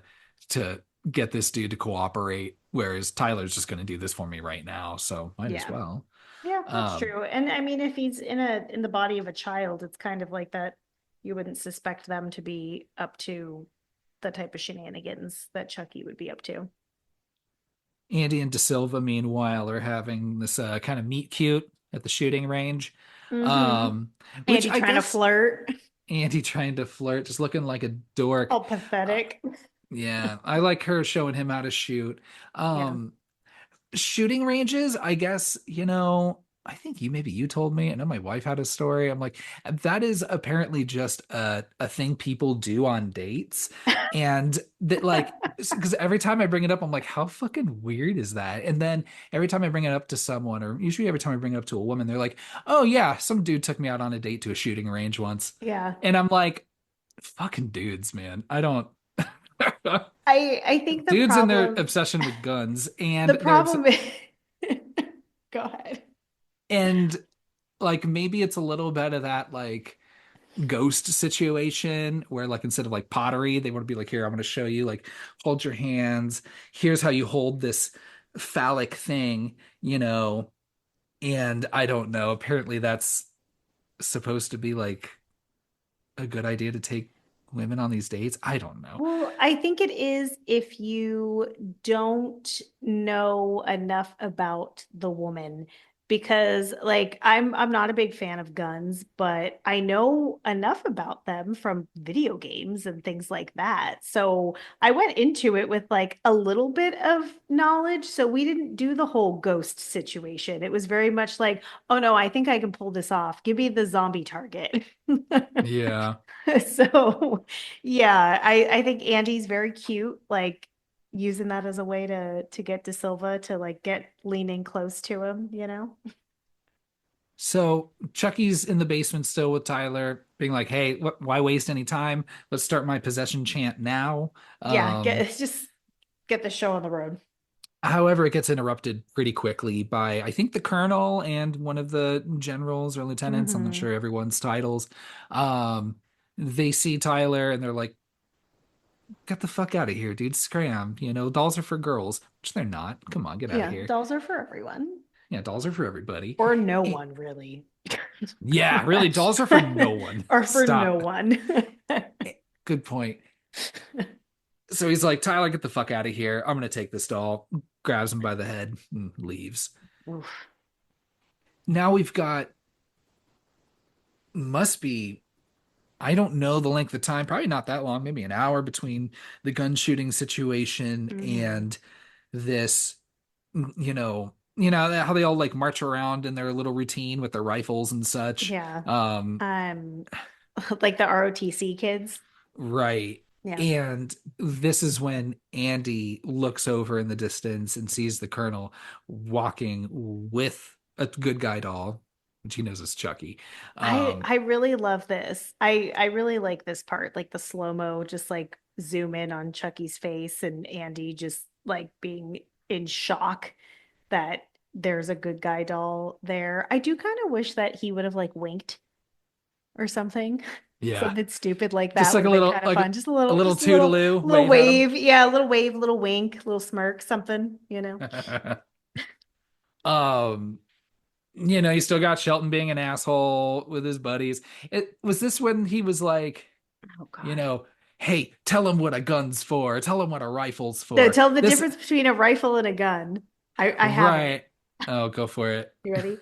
to get this dude to cooperate, whereas Tyler's just going to do this for me right now, so might as Yeah. well. Yeah, that's Um, true. And I mean, if he's in the body of a child, it's kind of like that you wouldn't suspect them to be up to the type of shenanigans that Chucky would be up to. Andy and De Silva, meanwhile, are having this kind of meet cute at the shooting range. Mm-hmm. Um, which Andy I trying to guess flirt, Andy trying to flirt, just looking like a dork. all Uh, pathetic. yeah, I like her showing him how to shoot. Yeah. Um, Shooting ranges, I guess, I think maybe you told me. I know my wife had a story. I'm like, that is apparently just a thing people do on dates. And that, like, because every time I bring it up, I'm like, how fucking weird is that? And then every time I bring it up to someone, or usually every time I bring it up to a woman, they're like, oh, yeah, some dude took me out on a date to a shooting range once. Yeah. And I'm like, fucking dudes, man. I don't. I think Dudes and their obsession with guns and the their problem is go ahead. and like maybe it's a little bit of that like ghost situation where like instead of like pottery they want to be like, here, I'm going to show you, like, hold your hands, here's how you hold this phallic thing, and I don't know, apparently that's supposed to be like a good idea to take women on these dates. I don't know. Well, I think it is if you don't know enough about the woman because like I'm not a big fan of guns, but I know enough about them from video games and things like that. So I went into it with like a little bit of knowledge, so we didn't do the whole ghost situation. It was very much like, "Oh no, I think I can pull this off. Give me the zombie target." Yeah. So yeah, I think Andy's very cute, like using that as a way to get De Silva to like get leaning close to him, you know? So Chucky's in the basement still with Tyler, being like, "Hey, why waste any time? Let's start my possession chant now." Yeah, Um, just get the show on the road. However, it gets interrupted pretty quickly by, I think, the colonel and one of the generals or lieutenants. I'm not Hmm. sure everyone's titles. Um, they see Tyler and they're like, "Get the fuck out of here, dude! Scram! Dolls are for girls," which they're not. Come on, get out of Yeah, here. dolls are for everyone. Yeah, dolls are for everybody. Or no Eh, one, really. yeah, really, dolls are for no one. Or for no Stop. one. Good point. So he's like, Tyler, get the fuck out of here. I'm gonna take this doll. Grabs him by the head and leaves. Oof. Now we've got, must be, I don't know the length of time, probably not that long, maybe an hour between the gun shooting situation Hmm. and this, how they all like march around in their little routine with their rifles and such. Yeah. Um, Um, like the ROTC kids. right. Yeah. And this is when Andy looks over in the distance and sees the colonel walking with a good guy doll, which he knows is Chucky. I really love this. I really like this part, like the slow-mo, just like zoom in on Chucky's face and Andy just like being in shock that there's a good guy doll there. I do kind of wish that he would have like winked or something. Yeah. Something stupid like Just that would like have been kind of like fun. a little Just a little, toodaloo, little wave at him. wave. Yeah, a little wave, little wink, little smirk, something, you know? um, you still got Shelton being an asshole with his buddies. It was this when he was like, Oh you God. know, hey, tell him what a gun's for. Tell him what a rifle's No, for. tell them the This difference between a rifle and a gun. I have it. right. Oh, go for it. You ready?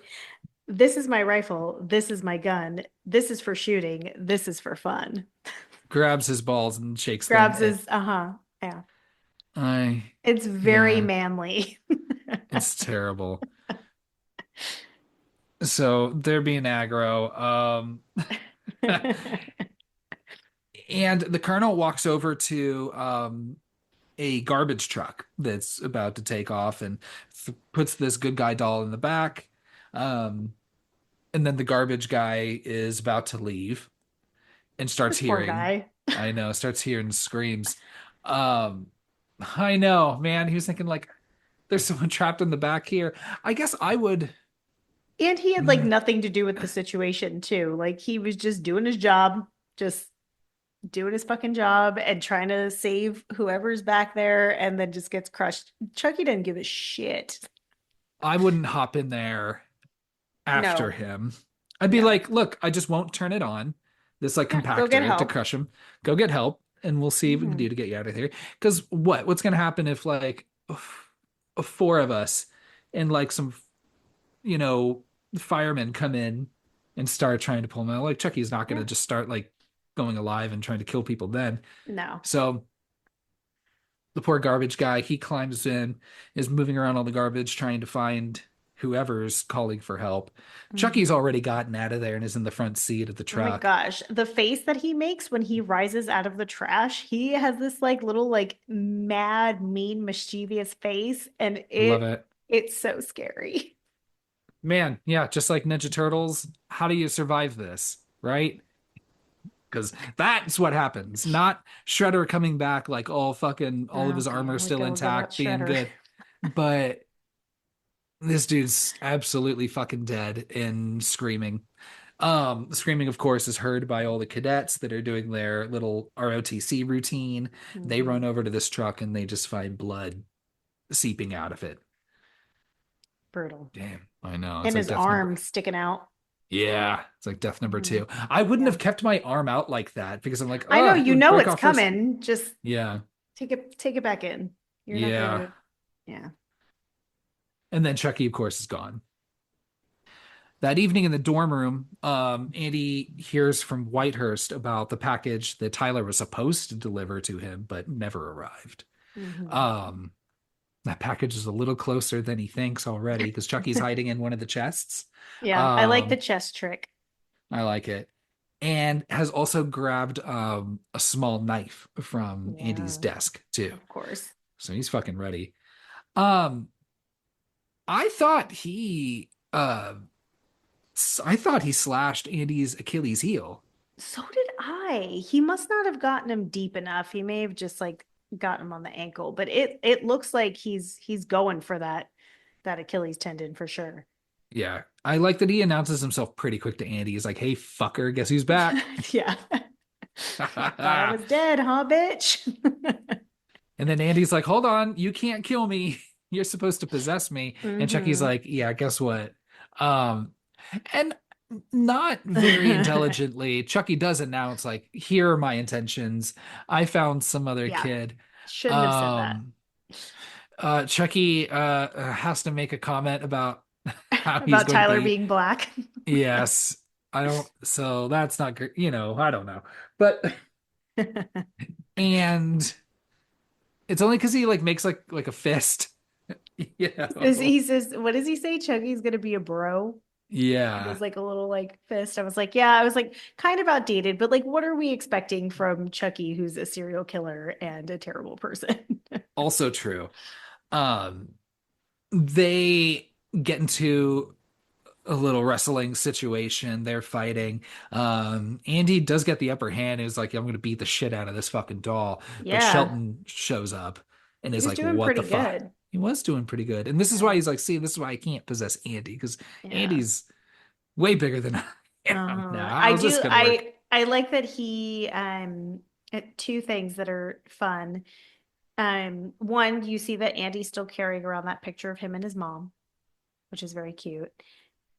This is my rifle. This is my gun. This is for shooting. This is for fun. Grabs his balls and shakes them. Grabs his, uh-huh. Yeah. I, It's very yeah, manly. it's terrible. So they're being aggro. And the colonel walks over to a garbage truck that's about to take off and puts this good guy doll in the back. Um, and then the garbage guy is about to leave and starts This poor hearing, guy. I know, starts hearing screams. Um, I know, man. He was thinking, like, there's someone trapped in the back here. I guess I would. And he had like mm, nothing to do with the situation too. Like he was just doing his job, just doing his fucking job and trying to save whoever's back there and then just gets crushed. Chucky didn't give a shit. I wouldn't hop in there after No, him. I'd be no. like, look, I just won't turn it on. This like Yeah, go get compactor to help. crush him. Go get help and we'll see what we can do Mhm. to get you out of here. Because what's gonna happen if like four of us and like some you know firemen come in and start trying to pull him out? Like Chucky's not gonna Yeah, just start like going alive and trying to kill people then. no. So the poor garbage guy, he climbs in, is moving around all the garbage trying to find whoever's calling for help. Chucky's Mhm. already gotten out of there and is in the front seat of the Oh my truck. gosh. The face that he makes when he rises out of the trash, he has this like little like mad, mean, mischievous face and Love it it. it's so scary. Man, yeah, just like Ninja Turtles, how do you survive this, right? Because that's what happens. Not Shredder coming back like all fucking all of Oh his armor God, still go about intact, being Shredder. good. But this dude's absolutely fucking dead and screaming. Screaming, of course, is heard by all the cadets that are doing their little ROTC routine. They run Mhm. over to this truck and they just find blood seeping out of it. Brutal. Damn, I know. It's And like his death number. arm sticking out. Yeah, it's like death number Mhm. two. I wouldn't Yeah. have kept my arm out like that because I'm like, I know oh, it you would know break it's off first. coming. Just Yeah, take it back in. You're not yeah. gonna, yeah. And then Chucky, of course, is gone. That evening in the dorm room, Andy hears from Whitehurst about the package that Tyler was supposed to deliver to him, but never arrived. Hmm. Um, that package is a little closer than he thinks already because Chucky's hiding in one of the chests. Yeah, I like the Um, chess trick. I like it. And has also grabbed a small knife from Andy's Yeah, desk too. of course. So he's fucking ready. Um, I thought I thought he slashed Andy's Achilles heel. So did I. He must not have gotten him deep enough. He may have just like gotten him on the ankle, but it looks like he's going for that Achilles tendon for sure. Yeah. I like that he announces himself pretty quick to Andy. He's like, hey, fucker, guess who's back? Yeah. Thought I And was dead, huh, bitch? then Andy's like, hold on, you can't kill me. You're supposed to possess me. And Chucky's Hmm. like, yeah, guess what? Um, and not very intelligently, Chucky does announce, like, here are my intentions. I found some other Yeah, kid. shouldn't have said that. Um, Chucky has to make a comment about how he's About going to Tyler be. being black. Yes, I don't. So that's not good. I don't know. But and it's only because he like makes like a fist. You know. He says, what does he say? Chucky's gonna be a bro. Yeah. Does like a little like fist. I was like, yeah, I was like kind of outdated, but like, what are we expecting from Chucky, who's a serial killer and a terrible person? Also true. Um, they get into a little wrestling situation. They're fighting. Andy does get the upper hand. He's like, I'm gonna beat the shit out of this fucking doll. But Yeah, Shelton shows up and he is was like, doing what pretty the fuck? good. He was doing pretty good. And this is why Yeah, he's like, see, this is why I can't possess Andy, because yeah. Andy's way bigger than I am now. I How's this do. gonna work? I like that he two things that are fun. One, you see that Andy's still carrying around that picture of him and his mom, which is very cute.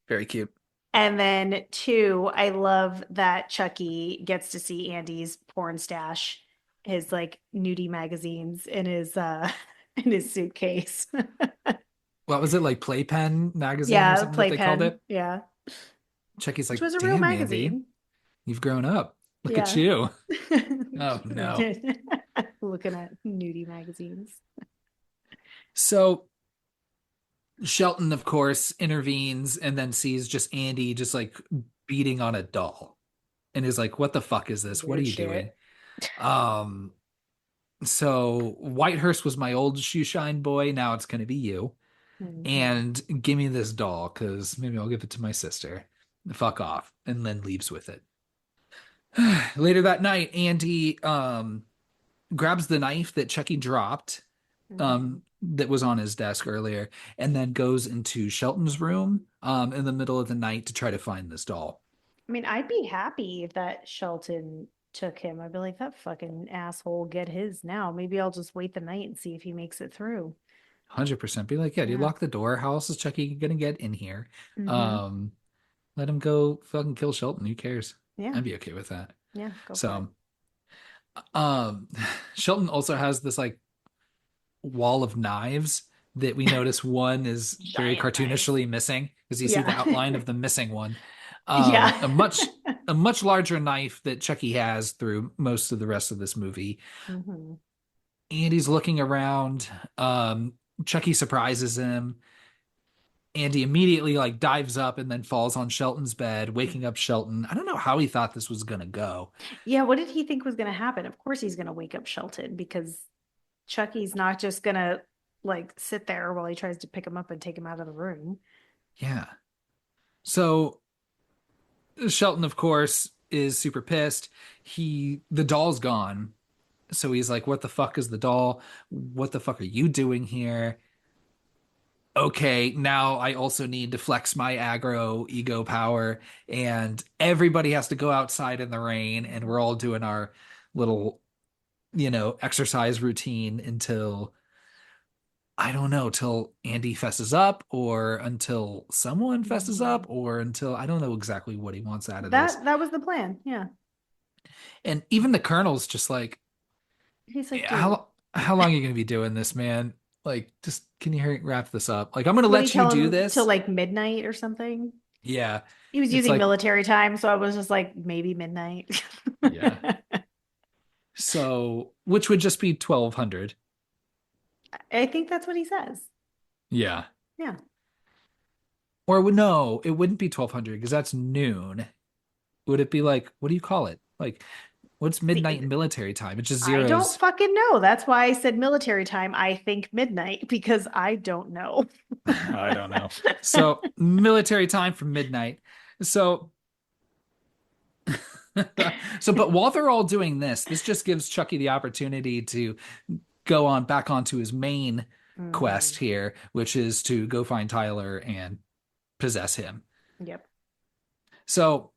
Very cute. And then two, I love that Chucky gets to see Andy's porn stash, his like nudie magazines in his in his suitcase. What was it, like Playpen magazine or Yeah, something that they called playpen. it? Yeah. Chucky's Which like, was a real damn, Andy, magazine. you've grown up. Look at Yeah. you. Oh no. Looking at nudie magazines. So Shelton, of course, intervenes and then sees just Andy just like beating on a doll and is like, what the fuck is this? What are Weird you doing? shit. Um, so Whitehurst was my old shoe shine boy. Now it's gonna be you. Mhm. And give me this doll, because maybe I'll give it to my sister. Fuck off. And then leaves with it. Later that night, Andy grabs the knife that Chucky dropped, Mhm. that was on his desk earlier, and then goes into Shelton's room in the middle of the night to try to find this doll. I mean, I'd be happy if that Shelton took him, I'd be like, that fucking asshole, get his now. Maybe I'll just wait the night and see if he makes it through. 100% be like, yeah, dude, Yeah. lock the door. How else is Chucky gonna get in here? Mm-hmm. Um, Let him go fucking kill Shelton. Who cares? Yeah. I'd be okay with that. Yeah. Go for it. So, um, Shelton also has this like wall of knives that we notice one is very Giant knives. cartoonishly missing because you see the Yeah. outline of the missing one. Yeah. A much larger knife that Chucky has through most of the rest of this movie. hmm And he's looking around. Chucky surprises him. And he immediately like dives up and then falls on Shelton's bed, waking up Shelton. I don't know how he thought this was gonna go. Yeah. What did he think was going to happen? Of course, he's going to wake up Shelton because Chucky's not just going to like sit there while he tries to pick him up and take him out of the room. Yeah. So Shelton, of course, is super pissed. The doll's gone. So he's like, what the fuck is the doll? What the fuck are you doing here? Okay, now I also need to flex my aggro ego power, and everybody has to go outside in the rain, and we're all doing our little, exercise routine until I don't know, till Andy fesses up, or until someone fesses up, Mhm. or until I don't know exactly what he wants out of this. That was the plan. Yeah. And even the Colonel's just like, He's like, "Yeah, dude, how long are you gonna be doing this, man? Like, just can you wrap this up? Like, I'm gonna what do you let you tell do him till this. like midnight or something? Yeah, He was it's using like, military time, so I was just like, maybe midnight. yeah. So, which would just be 1200. I think that's what he says. Yeah. Yeah. Or no, it wouldn't be 1200 because that's noon. Would it be like, what do you call it? Like, what's See, midnight in military time? It's just I don't zeros. fucking know. That's why I said military time. I think midnight because I don't know. I don't know. So, military time from midnight. So, but while they're all doing this just gives Chucky the opportunity to go on back onto his main quest hmm here, which is to go find Tyler and possess him. Yep. So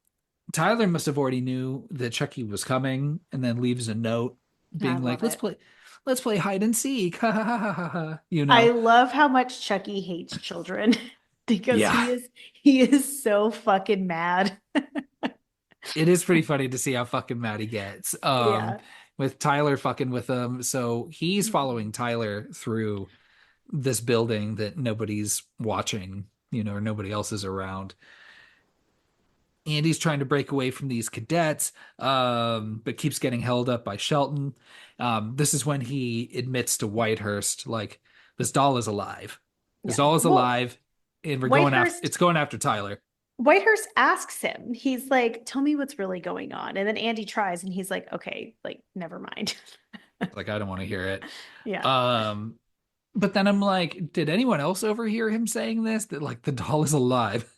Tyler must have already knew that Chucky was coming and then leaves a note I being like, love it. let's play hide and seek. Ha ha ha ha ha. Ha," I love how much Chucky hates children because Yeah. he is so fucking mad. It is pretty funny to see how fucking mad he gets. Yeah. With Tyler fucking with him. So he's following Tyler through this building that nobody's watching, or nobody else is around. Andy's trying to break away from these cadets, but keeps getting held up by Shelton. This is when he admits to Whitehurst, like, this doll is alive. This Yeah. doll is Well, alive, and Whitehurst it's going after Tyler. Whitehurst asks him, he's like, tell me what's really going on. And then Andy tries and he's like, okay, like, never mind. Like, I don't want to hear it. Yeah. Um, but then I'm like, did anyone else overhear him saying this? That like the doll is alive.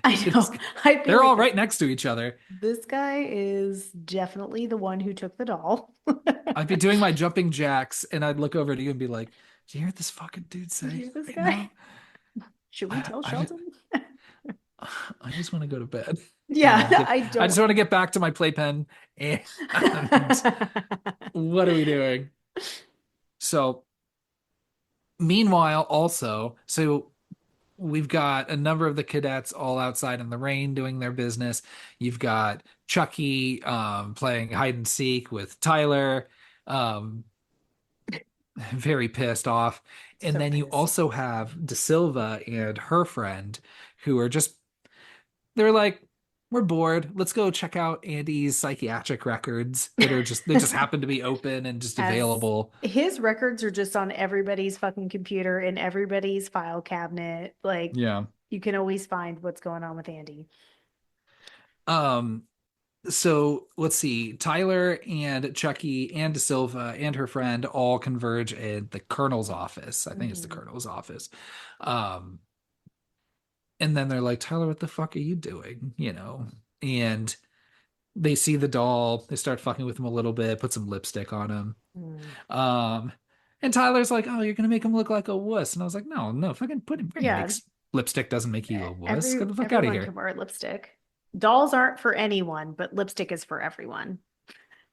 I It's, know. I'd be they're all like, right next to each other. this guy is definitely the one who took the doll. I'd be doing my jumping jacks and I'd look over to you and be like, "Do you hear what this fucking dude Did you say hear this right guy? now? Should we tell I just, Shelton? I just want to go to bed Yeah, and I I just don't. want to get back to my playpen. And what are we doing? So, meanwhile, also, so we've got a number of the cadets all outside in the rain doing their business. You've got Chucky playing hide and seek with Tyler, um, very pissed off. And So then you pissed. also have De Silva and her friend who are just, they're like, we're bored. Let's go check out Andy's psychiatric records they just happen to be open and just As available. his records are just on everybody's fucking computer in everybody's file cabinet. Like Yeah. you can always find what's going on with Andy. Um, so let's see. Tyler and Chucky and De Silva and her friend all converge at the Colonel's office. I think it's the Mhm. Colonel's office. Um, and then they're like, Tyler, what the fuck are you doing? And they see the doll. They start fucking with him a little bit, put some lipstick on him. Mm. Um, and Tyler's like, oh, you're gonna make him look like a wuss. And I was like, no, no, fucking put him. Yeah, Makes lipstick doesn't make you a wuss. Get the fuck out of everyone can here. wear lipstick. Dolls aren't for anyone, but lipstick is for everyone.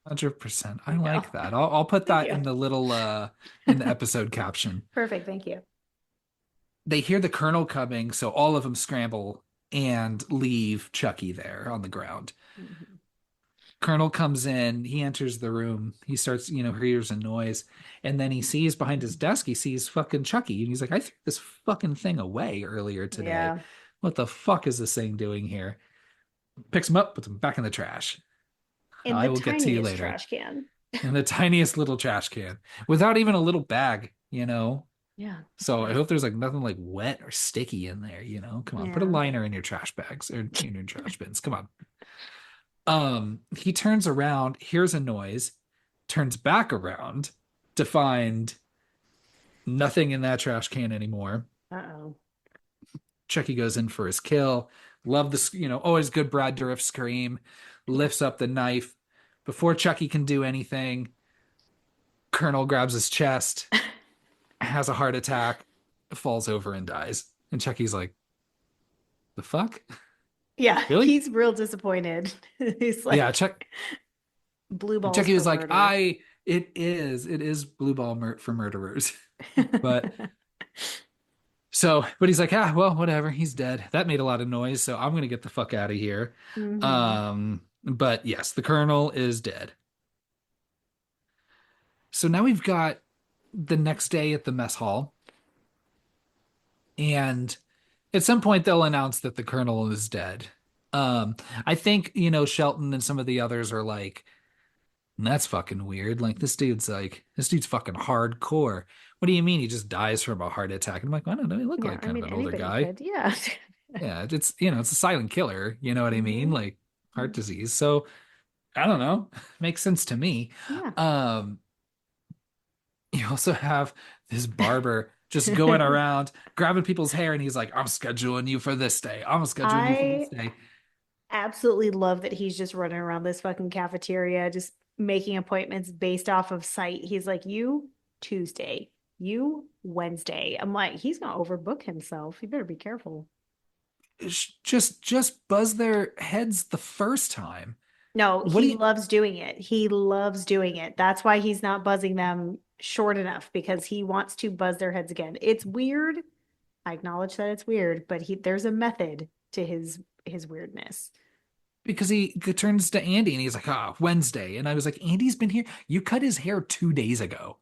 100%. There I you go. like that. I'll put Thank that you. in the little in the episode caption. Perfect. Thank you. They hear the colonel coming, so all of them scramble and leave Chucky there on the ground. Mhm. Colonel comes in, he enters the room, he starts, hears a noise, and then he sees behind his desk, he sees fucking Chucky, and he's like, I threw this fucking thing away earlier today. Yeah. What the fuck is this thing doing here? Picks him up, puts him back in the trash. In I the will get to you tiniest later. trash can. In the tiniest little trash can, without even a little bag. Yeah. So I Like, hope there's like nothing like wet or sticky in there. Come on, put a yeah. liner in your trash bags or in your trash bins. Come on. He turns around, hears a noise, turns back around to find nothing in that trash can anymore. Uh-oh. Chucky goes in for his kill. Love always good Brad Dourif scream. Lifts up the knife. Before Chucky can do anything, Colonel grabs his chest, has a heart attack, falls over and dies. And Chucky's like, the fuck? Yeah, Really? he's real disappointed. He's Yeah, like blue balls Chucky for was like, murder. it is blue ball for murderers. But but he's like, well, whatever. He's dead. That made a lot of noise, so I'm gonna get the fuck out of here. Hmm. But yes, the Colonel is dead. So now we've got the next day at the mess hall, and at some point they'll announce that the Colonel is dead. Um, I think, Shelton and some of the others are like, that's fucking weird. Like this dude's fucking hardcore. What do you mean he just dies from a heart attack? I'm like, I don't know. He looked Yeah, like I kind of mean an older anybody guy. could. Yeah. Yeah, it's a silent killer. You know what I mean? Hmm. Like heart disease. So I don't know. Makes sense to me. Yeah. Um, you also have this barber just going around grabbing people's hair, and he's like, I'm scheduling you for this day. I'm scheduling you for this I day. absolutely love that he's just running around this fucking cafeteria, just making appointments based off of sight. He's like, you Tuesday, you Wednesday. I'm like, he's gonna overbook himself. You better be careful. Just buzz their heads the first time. No, What do he you loves doing it. He loves doing it. That's why he's not buzzing them short enough because he wants to buzz their heads again. It's weird. I acknowledge that it's weird, but there's a method to his weirdness. because he turns to Andy and he's like, Wednesday. And I was like, Andy's been here. You cut his hair 2 days ago.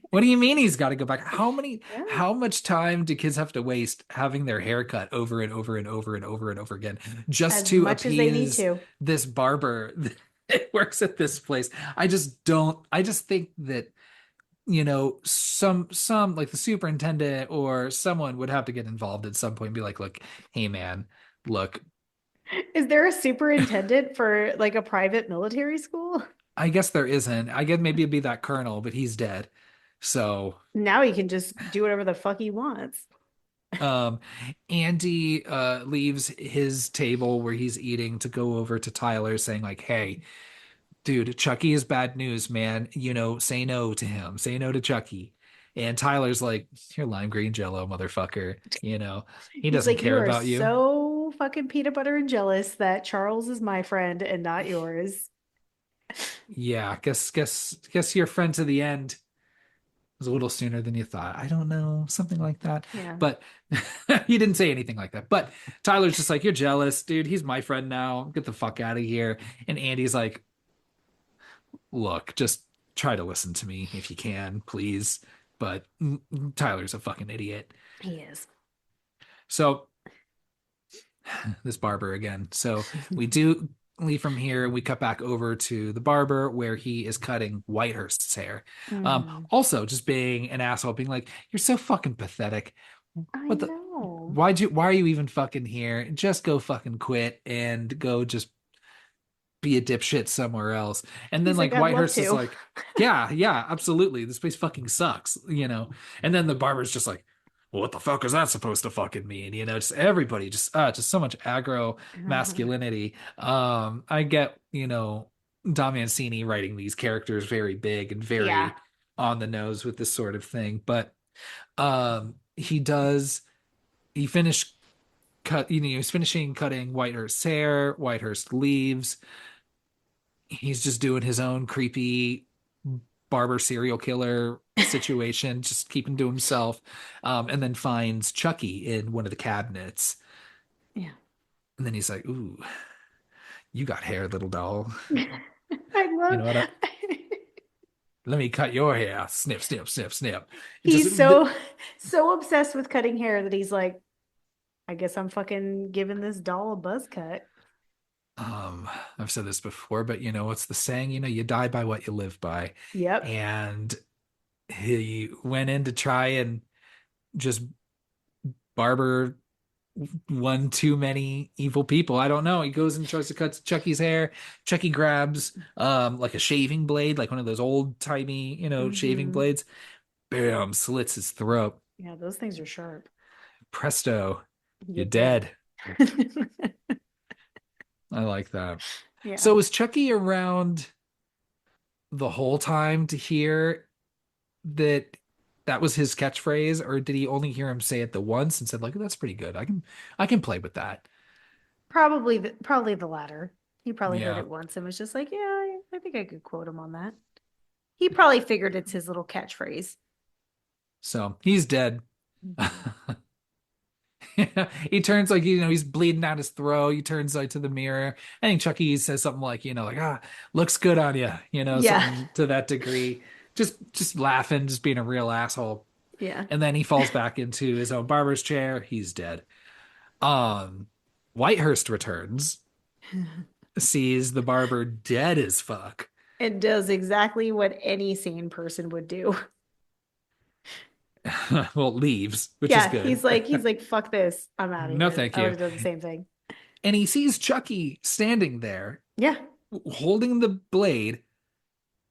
What do you mean he's got to go back? Yeah. How much time do kids have to waste having their hair cut over and over and over and over and over again just As to much as they need appease to. this barber that works at this place? I just think that, some like the superintendent or someone would have to get involved at some point and be like, look, hey man, look, Is there a superintendent for like a private military school? I guess there isn't. I guess maybe it'd be that colonel, but he's dead. So, Now he can just do whatever the fuck he wants. um, Andy leaves his table where he's eating to go over to Tyler, saying like, "Hey, dude, Chucky is bad news, man. Say no to him. Say no to Chucky." And Tyler's like, "You're lime green Jello, motherfucker. He He's doesn't like, you care are about you." so fucking peanut butter and jealous that Charles is my friend and not yours. Yeah, guess your friend to the end was a little sooner than you thought. I don't know, something like that. Yeah. But he didn't say anything like that. But Tyler's just like, you're jealous, dude. He's my friend now. Get the fuck out of here. And Andy's like, look, just try to listen to me if you can, please. But Tyler's a fucking idiot. He is. So this barber again. So we do leave from here. We cut back over to the barber where he is cutting Whitehurst's hair. Hmm. Also just being an asshole, being like, "You're so fucking pathetic. I What the? know. Why are you even fucking here? Just go fucking quit and go just be a dipshit somewhere else." And then He's like, like I'd love Whitehurst is to. like, yeah, absolutely. This place fucking sucks. And then the barber's just like, well, what the fuck is that supposed to fucking mean? Just everybody just so much aggro Uh-huh. masculinity. I get, Dom Mancini writing these characters very big and Yeah. very on the nose with this sort of thing, but he finished he's finishing cutting Whitehurst's hair. Whitehurst leaves. he's just doing his own creepy barber serial killer situation, just keeping to himself, and then finds Chucky in one of the cabinets. Yeah. And then he's like, "Ooh, you got hair, little doll. I You love know what? Let me cut your hair. Snip, snip, snip, snip." It just he's so obsessed with cutting hair that he's like, I guess I'm fucking giving this doll a buzz cut. um, I've said this before, but what's the saying? You die by what you live by. Yep. And he went in to try and just barber one too many evil people. I don't know. He goes and tries to cut Chucky's hair. Chucky grabs like a shaving blade, like one of those old timey, shaving Hmm. blades. Bam, slits his throat. Yeah, those things are sharp. Presto, You're you're dead. dead. I like that. So Yeah. was Chucky around the whole time to hear that that was his catchphrase, or did he only hear him say it the once and said like, "That's pretty good. I can play with that." Probably the latter. He probably heard Yeah. it once and was just like, yeah, I think I could quote him on that. He probably figured it's his little catchphrase. So he's dead. Mhm. He turns like he's bleeding out his throat. He turns like to the mirror. I think Chucky says something like like looks good on you, Yeah. something to that degree. Just laughing, just being a real asshole. Yeah. And then he falls back into his own barber's chair. He's dead. Um, Whitehurst returns, sees the barber dead as fuck. It does exactly what any sane person would do. Well, leaves, which is Yeah, good. he's like, fuck this. I'm out of No, here. thank I would you. have done the same thing. And he sees Chucky standing there, Yeah. holding the blade,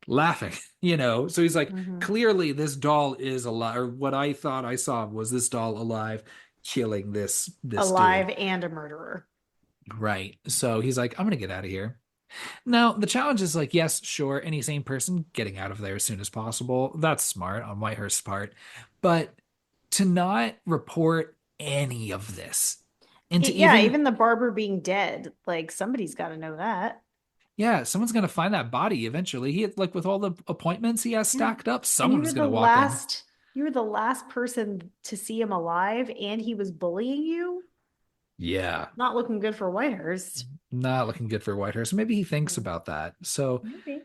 laughing, So he's like, Hmm. clearly this doll is alive. Or what I thought I saw was this doll alive, killing this Alive dude. and a murderer. Right. So he's like, I'm gonna get out of here. Now, the challenge is like, yes, sure, any sane person getting out of there as soon as possible. That's smart on Whitehurst's part. But to not report any of this and to Yeah, even, even the barber being dead, like somebody's got to know that. yeah, someone's gonna find that body eventually. He had, like, with all the appointments he has Yeah. stacked up, And someone was gonna walk in. you were the last person to see him alive and he was bullying you. Yeah, Not looking good for Whitehurst. not looking good for Whitehurst. Maybe he thinks Yeah. about that. So Maybe.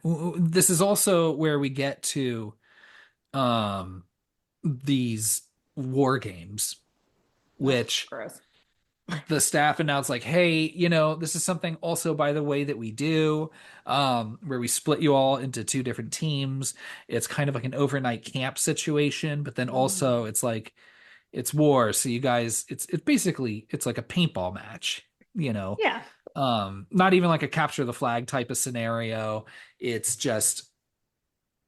this is also where we get to um these war games, Oh, which gross. the staff announced like, hey, this is something also, by the way, that we do, where we split you all into two different teams. It's kind of like an overnight camp situation, but then Mhm. also it's like it's war. So you guys, it's basically it's like a paintball match, you know. Yeah. Not even like a capture the flag type of scenario. It's just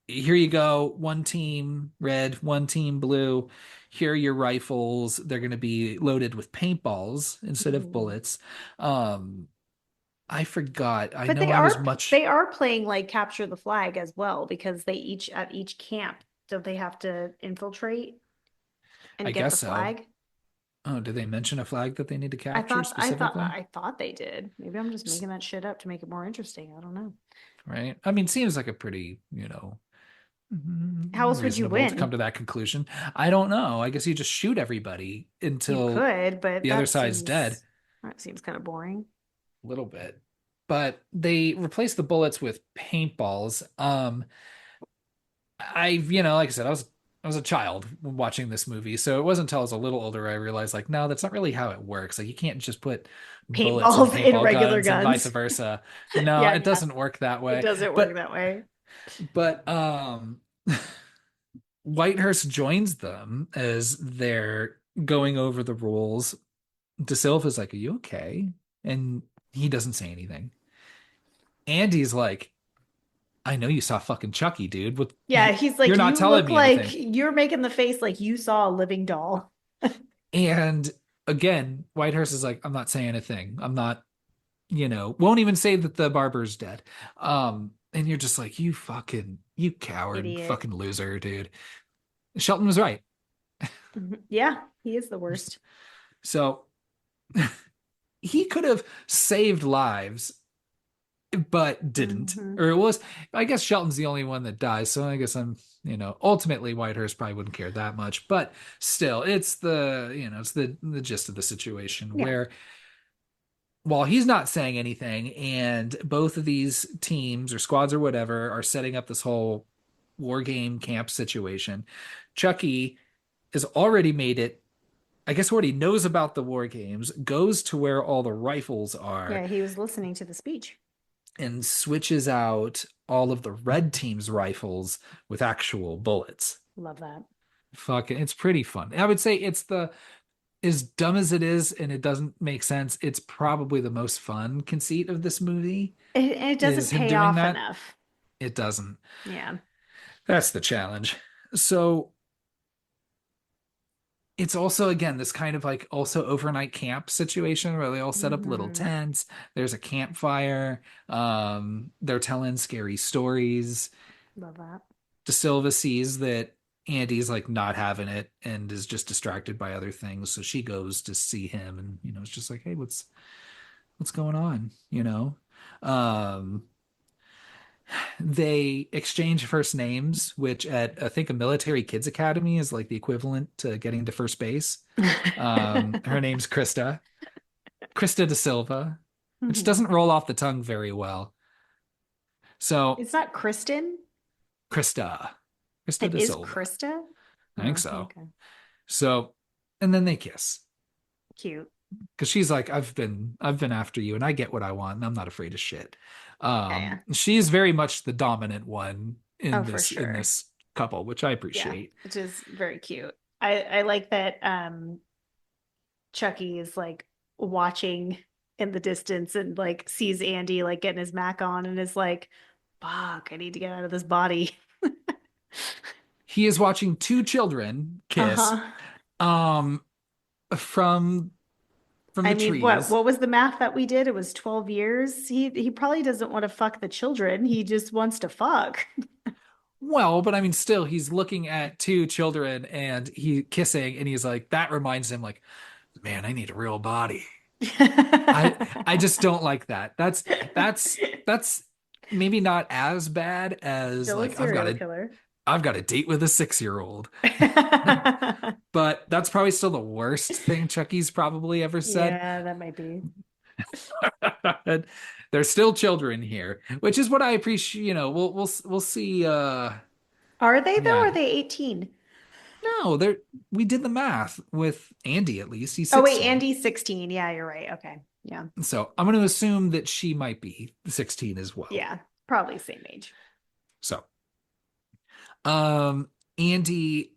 here you go, one team red, one team blue. Here are your rifles. They're going to be loaded with paintballs instead of Mhm. bullets. um I forgot, I But know I was much. they are playing like capture the flag as well because they each at each camp don't they have to infiltrate I and get guess the so. flag? Oh, did they mention a flag that they need to capture specifically? I thought they did. Maybe I'm just making that shit up to make it more interesting. I don't know. Right, I mean, seems like a pretty, How else would you reasonable to come win? to that conclusion. I don't know, I guess you just shoot everybody You until could, but the other side's dead. that seems kind of boring. A little bit. But they replaced the bullets with paintballs. Like I said, I was a child watching this movie, so it wasn't until I was a little older I realized like, no, that's not really how it works. Like you can't just put bullets in Paintballs in paintball regular guns and vice guns. versa. No, Yeah, it yeah. doesn't work that It way. doesn't work But that way. but Whitehurst joins them as they're going over the rules. De Silva's like, "Are you okay?" And he doesn't say anything. Andy's like, I know you saw fucking Chucky, dude. What Yeah, he's you're like, not you telling look me like anything. you're making the face like you saw a living doll. And again, Whitehurst is like, I'm not saying anything. I'm not, won't even say that the barber's dead. And you're just like, you coward, Idiot. fucking loser, dude. Shelton was right. Mhm. Yeah, he is the worst. So he could have saved lives but didn't. Hmm. Or it was, I guess Shelton's the only one that dies. So I guess ultimately Whitehurst probably wouldn't care that much, but still, it's the gist of the situation Yeah. where while he's not saying anything and both of these teams or squads or whatever are setting up this whole war game camp situation, Chucky has already made it. I guess already knows about the war games, goes to where all the rifles are, Yeah, he was listening to the speech. and switches out all of the red team's rifles with actual bullets. Love that. Fuck it. It's pretty fun. I would say it's the as dumb as it is and it doesn't make sense, it's probably the most fun conceit of this movie It doesn't is him pay doing off that. enough. It doesn't. Yeah. That's the challenge. So it's also again this kind of like also overnight camp situation where they all set up little Hmm. tents. There's a campfire. They're telling scary stories. Love that. De Silva sees that Andy's like not having it and is just distracted by other things. So she goes to see him and it's just like, hey, what's going on? Um they exchange first names, which at I think a military kids academy is like the equivalent to getting to first base. Her name's Krista. Krista De Silva, which Mhm. doesn't roll off the tongue very well. So It's not Kristen. Krista. Krista It De is Silva. Krista. I think Oh, so. okay. So and then they kiss. Cute. Because she's like, I've been after you and I get what I want and I'm not afraid of shit. Yeah, yeah. She's very much the dominant one Oh, in for this sure. couple, which I Yeah, appreciate. which is very cute. I like that Chucky is like watching in the distance and like sees Andy like getting his Mac on and is like, fuck, I need to get out of this body. He is watching two children kiss Uh-huh. um from I the mean, trees. what was the math that we did? It was 12 years. He probably doesn't want to fuck the children. He just wants to fuck. Well, but I mean still he's looking at two children and he kissing and he's like that reminds him like, man, I need a real body. I I just don't like that. That's maybe not as bad as Still a like serial killer. I've got a date with a 6-year-old. But that's probably still the worst thing Chucky's probably ever said. Yeah, that might be. There's still children here, which is what I appreciate. We'll see. Are they though? Or Yeah, are they 18? no, there. We did the math with Andy. At least he's Oh wait, 16. Andy's 16. Yeah, you're right. Okay. Yeah. So I'm going to assume that she might be 16 as well. Yeah. Probably same age. So, Andy,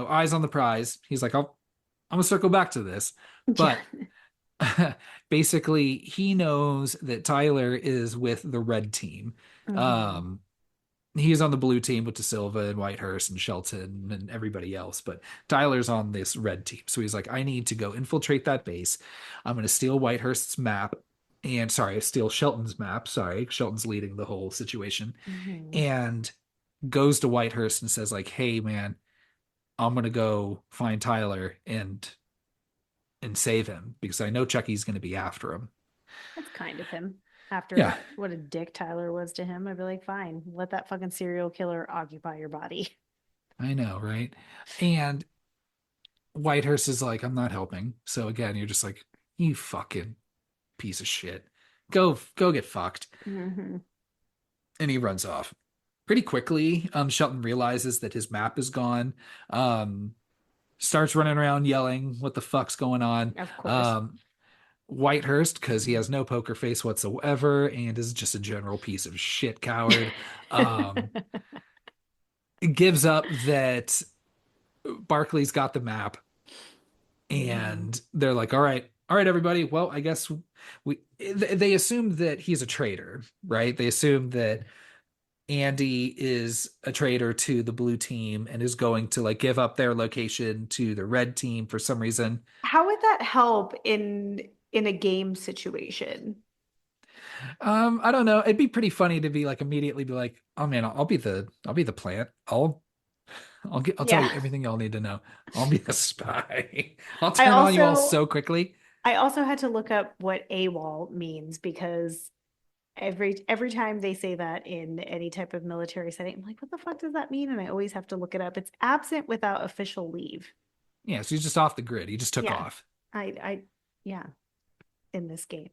eyes on the prize. He's like, I'm gonna circle back to this, Yeah. but basically he knows that Tyler is with the red team. Hmm. Um, he's on the blue team with De Silva and Whitehurst and Shelton and everybody else, but Tyler's on this red team. So he's like, I need to go infiltrate that base. I'm gonna steal Whitehurst's map. And sorry, steal Shelton's map. Sorry, Shelton's leading the whole situation. Hmm. And goes to Whitehurst and says, like, hey man, I'm gonna go find Tyler and save him because I know Chucky's gonna be after him. That's kind of him. After Yeah, what a dick Tyler was to him, I'd be like, fine, let that fucking serial killer occupy your body. I know, right? And Whitehurst is like, I'm not helping. So again, you're just like, you fucking piece of shit. Go get fucked. Hmm. And he runs off. Pretty quickly, Shelton realizes that his map is gone. Um, Starts running around yelling, what the fuck's going on? Of course. Um, Whitehurst, because he has no poker face whatsoever and is just a general piece of shit coward, um, gives up that Barkley's got the map, Hmm. and they're like, all right, everybody. Well, I guess they assumed that he's a traitor, right? They assumed that Andy is a traitor to the blue team and is going to like give up their location to the red team for some reason. How would that help in a game situation? I don't know. It'd be pretty funny to be like immediately be like, oh man, I'll be the plant. I'll tell Yeah. you everything y'all need to know. I'll be the spy. I'll I turn on you all also so quickly. I also had to look up what AWOL means because Every time they say that in any type of military setting, I'm like, what the fuck does that mean? And I always have to look it up. It's absent without official leave. Yeah, so he's just off the grid. He just took Yeah. off. I yeah, in this game.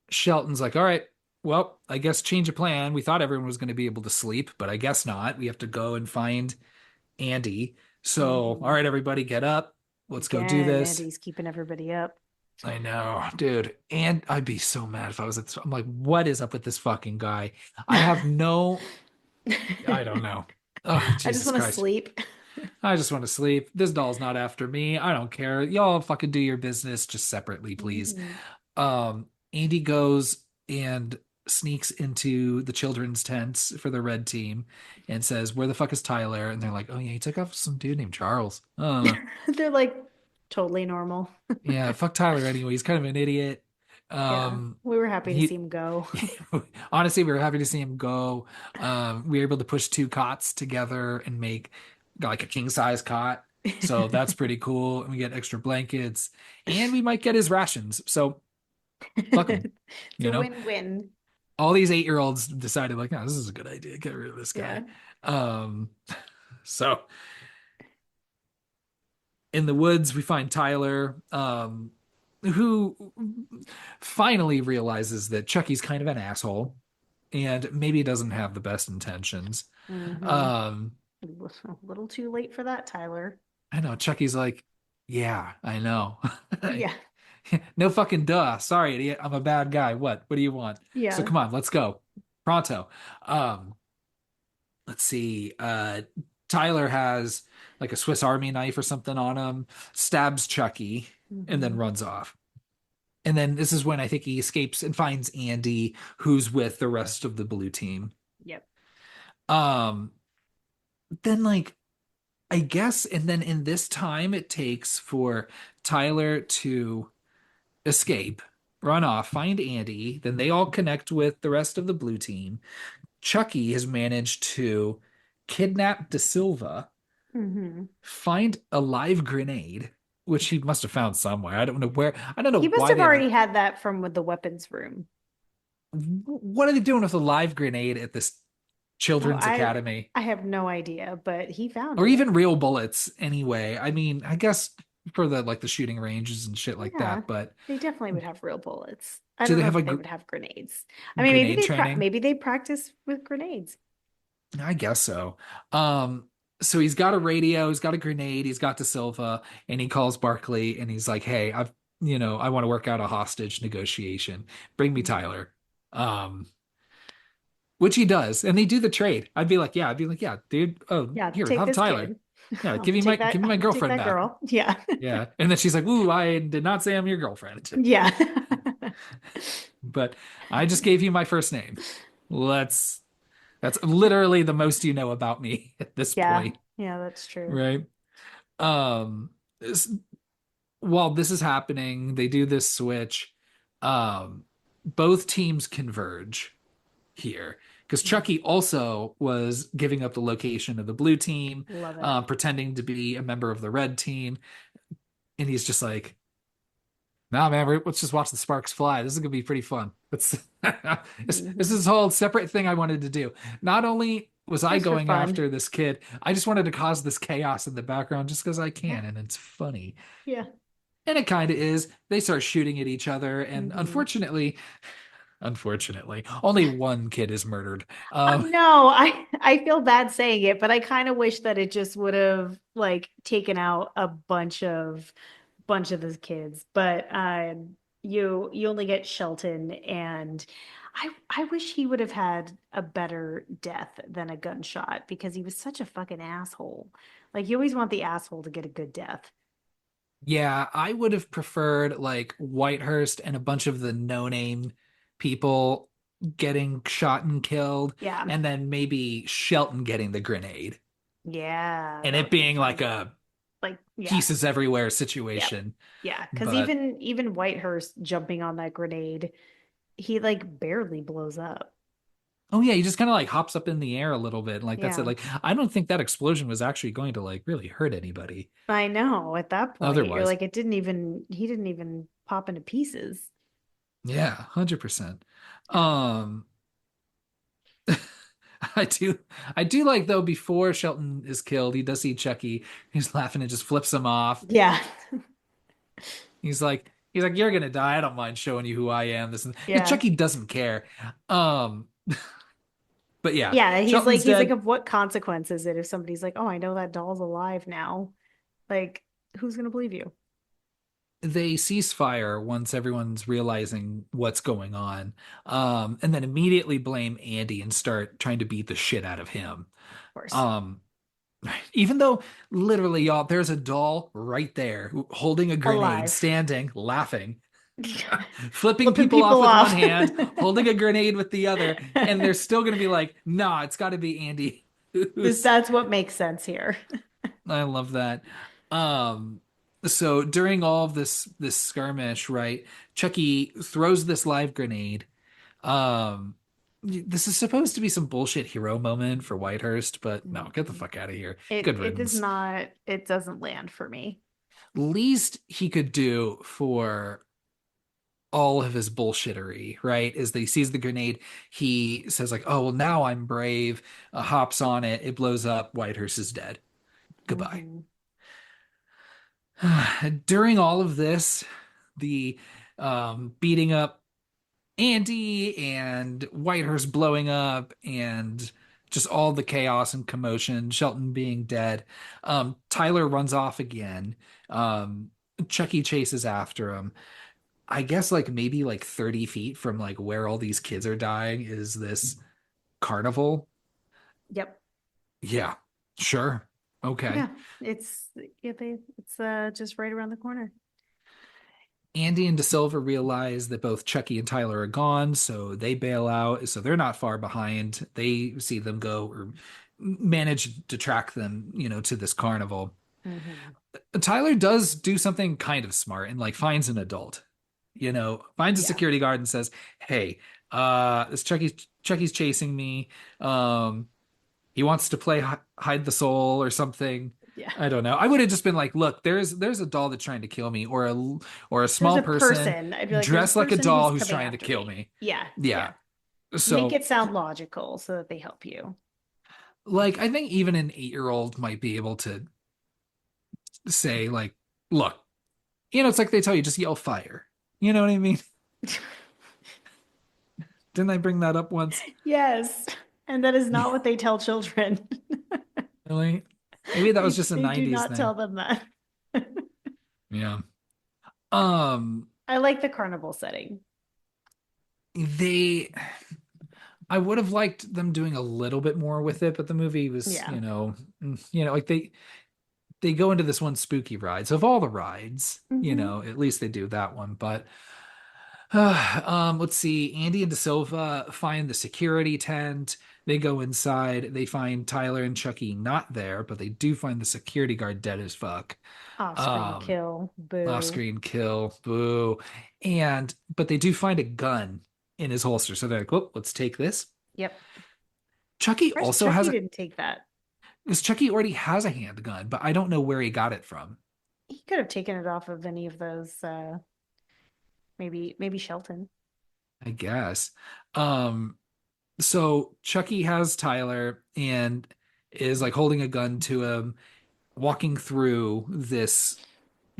Shelton's like, all right, well, I guess change of plan. We thought everyone was going to be able to sleep, but I guess not. We have to go and find Andy. So, all Hmm. right, everybody get up. Let's go do Again, this. Andy's keeping everybody up. I know, dude. And I'd be so mad if I was I'm like, what is up with this fucking guy? I have no, I don't know. Oh, I just Jesus want to Christ. sleep. I just want to sleep. This doll's not after me. I don't care. Y'all fucking do your business just separately, please. Mhm. Andy goes and sneaks into the children's tents for the red team and says, "Where the fuck is Tyler?" And they're like, "Oh yeah, he took off with some dude named Charles." They're like totally normal. Yeah, fuck Tyler anyway. He's kind of an idiot. Yeah, Um, we were happy to see he him go. honestly, we were happy to see him go. We were able to push two cots together and make like a king size cot. So that's pretty cool. And we get extra blankets and we might get his rations. So fuck him, It's you a know? win-win. All these 8 year olds decided, like, oh, this is a good idea. Get rid of this guy. Yeah. Um, so in the woods, we find Tyler, who finally realizes that Chucky's kind of an asshole and maybe doesn't have the best intentions. Hmm. Um, A little too late for that, Tyler. I know Chucky's like, yeah, I know. Yeah. No fucking duh. Sorry, idiot. I'm a bad guy. What do you want? So Yeah. come on, let's go. Pronto. Um, let's see. Tyler has like a Swiss Army knife or something on him, stabs Chucky, and then Hmm. runs off. And then this is when I think he escapes and finds Andy, who's with the rest of the blue team. Yep. Um, then like I guess, and then in this time it takes for Tyler to escape, run off, find Andy, then they all connect with the rest of the blue team. Chucky has managed to kidnap De Silva, Hmm. find a live grenade, which he must have found somewhere. I don't know where. I don't He know must why have they have. already had that from with the weapons room. What are they doing with a live grenade at this Oh, children's I academy? I have no idea, but he found Or it. even real bullets anyway. I mean, I guess for the like the shooting ranges and shit like Yeah, that, but they definitely would have real bullets. I do don't they know have a if they would have grenades. I mean, grenade training? maybe they practice with grenades. I guess so. So he's got a radio, he's got a grenade, he's got De Silva, and he calls Barkley and he's like, "Hey, I want to work out a hostage negotiation. Bring me Mhm. Tyler." Um, which he does, and they do the trade. I'd be like, "Yeah, dude. Oh, Yeah, here, take have this Tyler. kid. Yeah, I'm gonna take give that. me I'm my gonna take girlfriend that back." girl. Yeah. Yeah, and then she's like, "Ooh, I did not say I'm your girlfriend, Yeah. but I just gave you my first name. Let's That's literally the most you know about me at this Yeah. point, Yeah, that's true. right? Um, s- while this is happening, they do this switch. Um, both teams converge here because Mhm. Chucky also was giving up the location of the blue team, Love it. pretending to be a member of the red team, and he's just like, "Nah, man, let's just watch the sparks fly. This is gonna be pretty fun." It's this Hmm. is a whole separate thing I wanted to do. Not only was I Just for going fun. after this kid, I just wanted to cause this chaos in the background just because I Yeah. can, and it's funny. Yeah. And it kind of is. They start shooting at each other, and Hmm. unfortunately, only one kid is murdered. I know. I feel bad saying it, but I kind of wish that it just would have like taken out a bunch of the kids. But you only get Shelton, and I wish he would have had a better death than a gunshot because he was such a fucking asshole. Like you always want the asshole to get a good death. Yeah, I would have preferred like Whitehurst and a bunch of the no-name people getting shot and killed, Yeah. and then maybe Shelton getting the grenade, Yeah, and that it would have been being like fun. a Like, yeah. pieces everywhere Yep. situation. Yeah, because But even Whitehurst jumping on that grenade, he like barely blows up. oh yeah, he just kind of like hops up in the air a little bit, like that's it. Yeah, Like I don't think that explosion was actually going to like really hurt anybody I know. At that point, you're otherwise. like, it didn't even he didn't even pop into pieces. Yeah, 100%. Um, I do, I do like though before Shelton is killed, he does see Chucky. He's laughing and just flips him off. Yeah. He's like, you're gonna die. I don't mind showing you who I am. This and Yeah. Chucky doesn't care. Um, but yeah, Yeah, Shelton's he's like, dead. of what consequence is it if somebody's like, oh, I know that doll's alive now? Like, who's gonna believe you? They cease fire once everyone's realizing what's going on, and then immediately blame Andy and start trying to beat the shit out of him. Of course. Um, Even though literally, y'all, there's a doll right there holding a grenade, Alive. standing, laughing, flipping Flipping people off people with one off. hand, holding a grenade with the other, and they're still gonna be like, nah, it's got to be Andy. Who's That's what makes sense here. I love that. Um, so during all of this skirmish, right, Chucky throws this live grenade. Um, this is supposed to be some bullshit hero moment for Whitehurst, but no, get the Mhm. fuck out of here. It Good it does riddance. not it doesn't land for me. Least he could do for all of his bullshittery, right? Is that he sees the grenade, he says like, "Oh well, now I'm brave." Hops on it, it blows up. Whitehurst is dead. Goodbye. Hmm. During all of this, the beating up Andy and Whitehurst blowing up and just all the chaos and commotion, Shelton being dead. Tyler runs off again. Um, Chucky chases after him. I guess like maybe like 30 feet from like where all these kids are dying is this carnival. Yep. Yeah, sure. Okay. Yeah. It's just right around the corner. Andy and De Silva realize that both Chucky and Tyler are gone, so they bail out. So they're not far behind. They see them go or manage to track them, to this carnival. Hmm. Tyler does do something kind of smart and like finds an adult, finds a Yeah. security guard and says, "Hey, this Chucky's chasing me. Um, he wants to play hide the soul or something." Yeah. I don't know. I would have just been like, "Look, there's a doll that's trying to kill me, or a There's small a person person. I'd be like, there's a dressed like a person who's doll who's coming trying to after kill me. me." Yeah. Yeah. Yeah. Make So, it sound logical so that they help you. like, I think even an 8-year-old might be able to say, like, "Look, it's like they tell you just yell fire." You know what I mean? Didn't I bring that up once? Yes. And that is not what they tell children. Really? Maybe that was just a They do 90s not tell thing. them that. Yeah. Um, I like the carnival setting. they I would have liked them doing a little bit more with it, but the movie was, Yeah. like they go into this one spooky ride. So of all the rides, Hmm. at least they do that one. But let's see. Andy and De Silva find the security tent. They go inside. They find Tyler and Chucky not there, but they do find the security guard dead as fuck. Off screen Um, kill. Off Boo. screen kill, boo. But they do find a gun in his holster. So they're like, "Oh, let's take this." Yep. Chucky Surprised also has Chucky a didn't take that. Because Chucky already has a handgun, but I don't know where he got it from. He could have taken it off of any of those maybe Shelton. I guess. Um, so Chucky has Tyler and is like holding a gun to him, walking through this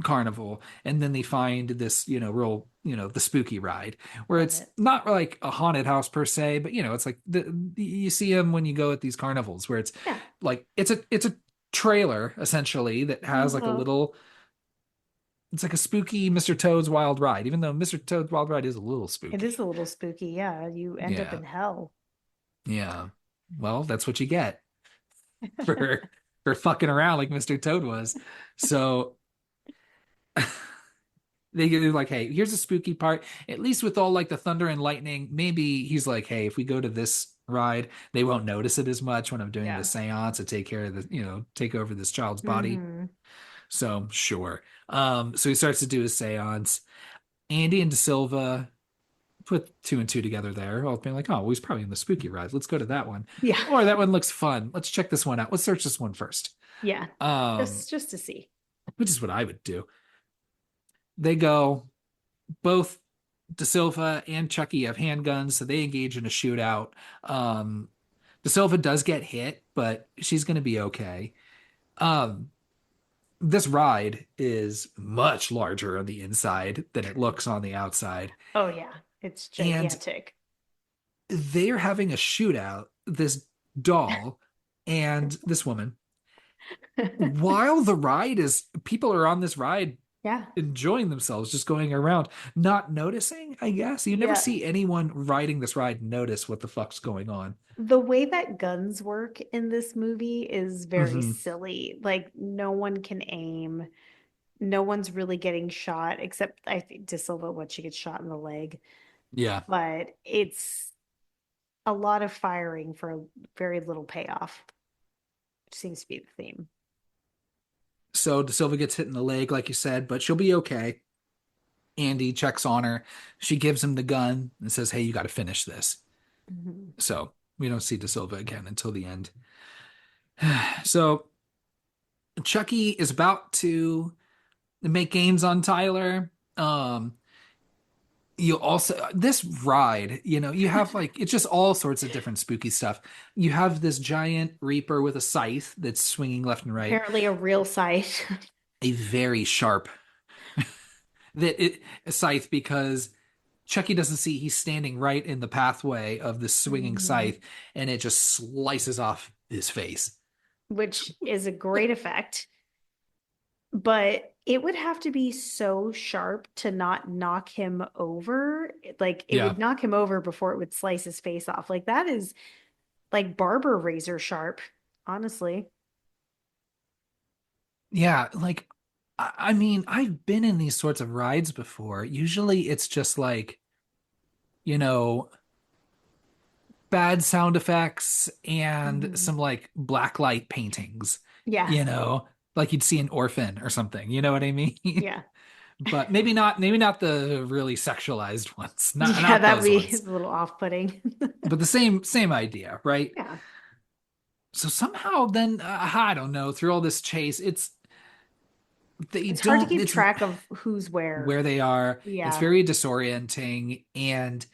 carnival, and then they find this, real, the spooky ride, where Love it's it. not like a haunted house per se, but it's like you see them when you go at these carnivals, where it's Yeah. like it's a trailer essentially that has like a Uh-huh. little. It's like a spooky Mr. Toad's Wild Ride, even though Mr. Toad's Wild Ride is a little It is spooky. a little spooky. Yeah. You end up Yeah, in hell. yeah. Well, that's what you get for fucking around like Mr. Toad was. So they're like, "Hey, here's the spooky part. At least with all like the thunder and lightning, maybe," he's like, "Hey, if we go to this ride, they won't notice it as much when I'm doing the Yeah. seance to take care of the, take over this child's body." Hmm. So sure. So he starts to do his seance. Andy and De Silva put two and two together there, all being like, "Oh, well, he's probably in the spooky ride. Let's go to that one." Yeah. Or that one looks fun. Let's check this one out. Let's search this one first. Yeah. Um, Just to see. which is what I would do. They go both. De Silva and Chucky have handguns, so they engage in a shootout. Um, De Silva does get hit, but she's going to be okay. Um, this ride is much larger on the inside than it looks on the outside. Oh yeah, it's And gigantic. they're having a shootout, this doll and this woman, while the ride is, people are on this ride Yeah. enjoying themselves, just going around, not noticing, I guess. You never Yeah. see anyone riding this ride notice what the fuck's going on. The way that guns work in this movie is very Hmm. silly. Like no one can aim. No one's really getting shot except I think De Silva when she gets shot in the leg. Yeah. But it's a lot of firing for very little payoff, which seems to be the theme. So De Silva gets hit in the leg, like you said, but she'll be okay. Andy checks on her. She gives him the gun and says, "Hey, you got to finish this." Mhm. So we don't see De Silva again until the end. So Chucky is about to make gains on Tyler. You also, this ride, you have like, it's just all sorts of different spooky stuff. You have this giant reaper with a scythe that's swinging left and right, Apparently a real sight. a very sharp that it a scythe, because Chucky doesn't see he's standing right in the pathway of the swinging Mhm. scythe, and it just slices off his face. Which is a great effect. But it would have to be so sharp to not knock him over. Like it Yeah. would knock him over before it would slice his face off. Like that is like barber razor sharp, honestly. Yeah, like I mean, I've been in these sorts of rides before. Usually it's just like, you know, bad sound effects and Mhm. some like blacklight paintings, Yeah. you know, like you'd see an orphan or something, you know what I mean? Yeah. But maybe not the really sexualized ones, not Yeah, not that'd those be a ones. little off-putting. But the same idea, right? Yeah. So somehow then I don't know, through all this chase, they It's hard to don't keep it's track of who's where. where they are. It's Yeah. very disorienting, and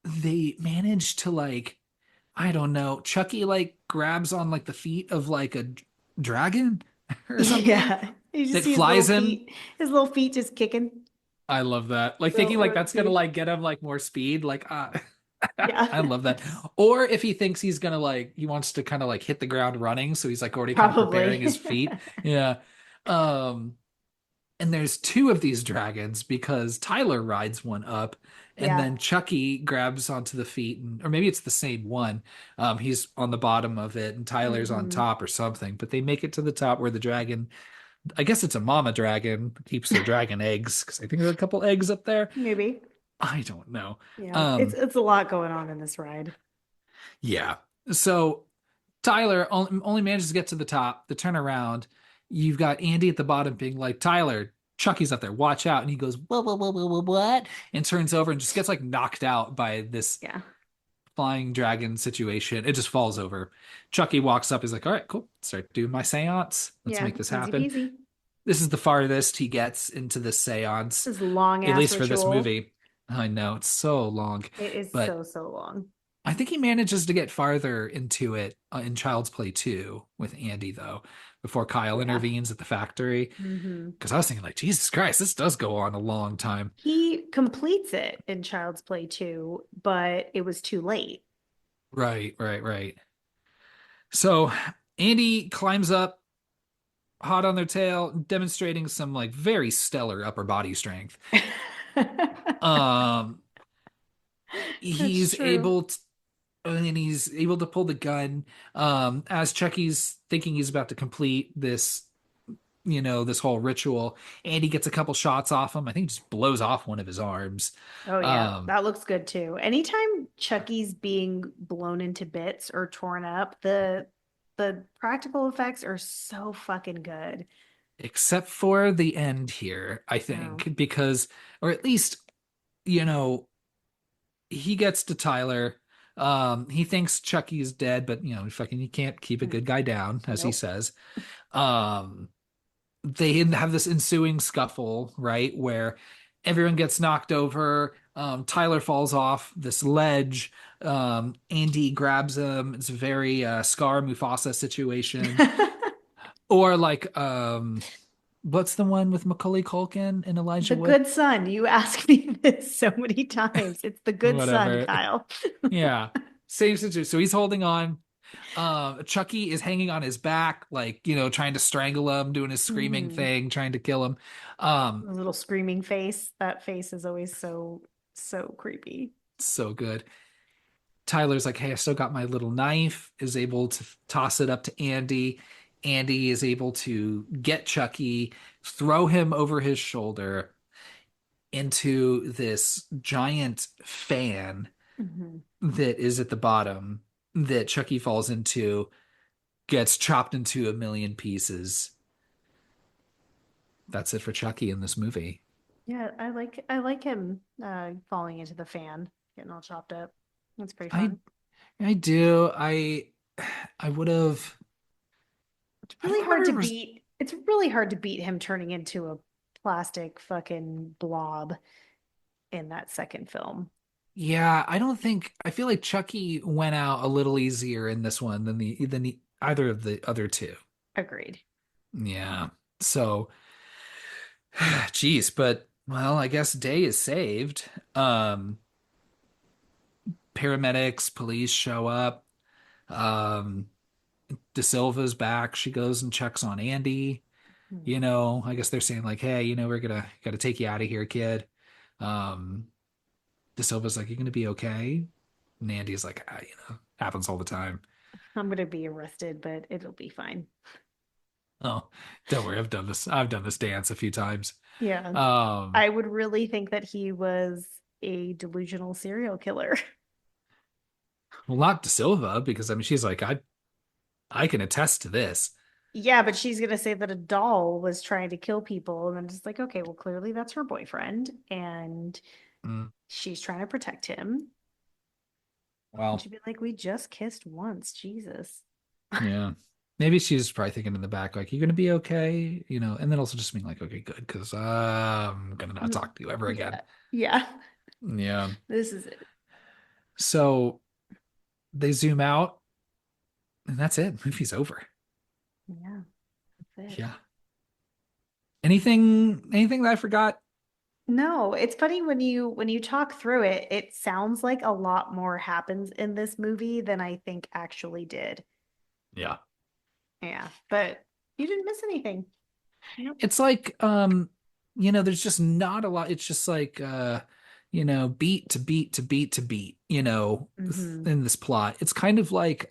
they manage to like, I don't know, Chucky like grabs on like the feet of like a dragon or something Yeah. You just that see flies him. his little feet just kicking. I love that. Like Little thinking like that's gonna OMG. like get him like more speed. Like Yeah. I love that. Or if he thinks he's gonna like he wants to kind of like hit the ground running, so he's like already kind of preparing his Probably. feet. Yeah. Um and there's two of these dragons because Tyler rides one up, and Yeah. then Chucky grabs onto the feet, and or maybe it's the same one. He's on the bottom of it and Tyler's on Hmm. top or something, but they make it to the top where the dragon, I guess it's a mama dragon, keeps their dragon eggs, because I think there are a couple eggs up there. Maybe. I don't know. Yeah. It's Um, it's a lot going on in this ride. yeah. So Tyler only manages to get to the top, the turnaround. You've got Andy at the bottom being like, "Tyler, Chucky's up there, watch out." And he goes, what? And turns over and just gets like knocked out by this Yeah. flying dragon situation. It just falls over. Chucky walks up, he's like, "All right, cool. Start doing my seance. Let's Yeah. make this Easy happen." peasy. This is the farthest he gets into this seance, This long at ass least for this ritual. movie. I know it's so long, It is but so, so long. I think he manages to get farther into it in Child's Play 2 with Andy, though, before Kyle Yeah. intervenes at the factory. Hmm. Because I was thinking, like, Jesus Christ, this does go on a long time. He completes it in Child's Play 2, but it was too late. Right, right, right. So Andy climbs up, hot on their tail, demonstrating some like very stellar upper body strength. Um, That's he's true. able to, and he's able to pull the gun. As Chucky's thinking he's about to complete this, this whole ritual. Andy gets a couple shots off him. I think he just blows off one of his arms. Oh yeah, Um, that looks good too. Anytime Chucky's being blown into bits or torn up, the practical effects are so fucking good. except for the end here, I Oh, think, because, or at least, you know, he gets to Tyler. He thinks Chucky's dead, but fucking he can't keep a mm, good guy down, as he nope. says. Um, they have this ensuing scuffle, right? Where Everyone gets knocked over. Tyler falls off this ledge. Andy grabs him. It's a very Scar Mufasa situation. Or like what's the one with Macaulay Culkin and Elijah The Wood? good son. You ask me this so many times. It's the good son, Whatever. Kyle. Yeah. Same situation. So he's holding on. Chucky is hanging on his back, like, trying to strangle him, doing his screaming Hmm. thing, trying to kill him. Um, The little screaming face. That face is always so, so creepy. so good. Tyler's like, hey, I still got my little knife, is able to toss it up to Andy. Andy is able to get Chucky, throw him over his shoulder into this giant fan Hmm. that is at the bottom that Chucky falls into, gets chopped into a million pieces. That's it for Chucky in this movie. Yeah, I like him falling into the fan, getting all chopped up. That's pretty I fun. I do. I would have. It's I really don't hard to remember. beat. It's really hard to beat him turning into a plastic fucking blob in that second film. Yeah, I don't think. I feel like Chucky went out a little easier in this one than either of the other two. Agreed. Yeah. So, geez, but well, I guess day is saved. Paramedics, police show up. Um, De Silva's back. She goes and checks on Andy. Hmm. I guess they're saying like, hey, we're gonna gotta take you out of here, kid. Um, De Silva's like, you gonna be okay? And Andy's like, happens all the time. I'm gonna be arrested, but it'll be fine. Oh, don't worry, I've done this. I've done this dance a few times. Yeah. Um, I would really think that he was a delusional serial killer. well, not De Silva because I mean, she's like, I can attest to this. Yeah, but she's gonna say that a doll was trying to kill people, and then just like, okay, well, clearly that's her boyfriend, and Mm, she's trying to protect him. And well, she'd be like, we just kissed once, Jesus. yeah. Maybe she's probably thinking in the back, like, you gonna be okay? And then also just being like, okay, good, because I'm gonna not Mm, talk to you ever again. yeah, yeah, Yeah. this is it. So they zoom out, and that's it. Movie's over. Yeah, that's it. Yeah. Anything that I forgot? No, it's funny when you talk through it, it sounds like a lot more happens in this movie than I think actually did. Yeah. Yeah, but you didn't miss anything. Nope. It's like there's just not a lot. It's just like beat to beat to beat to beat, Hmm. in this plot. It's kind of like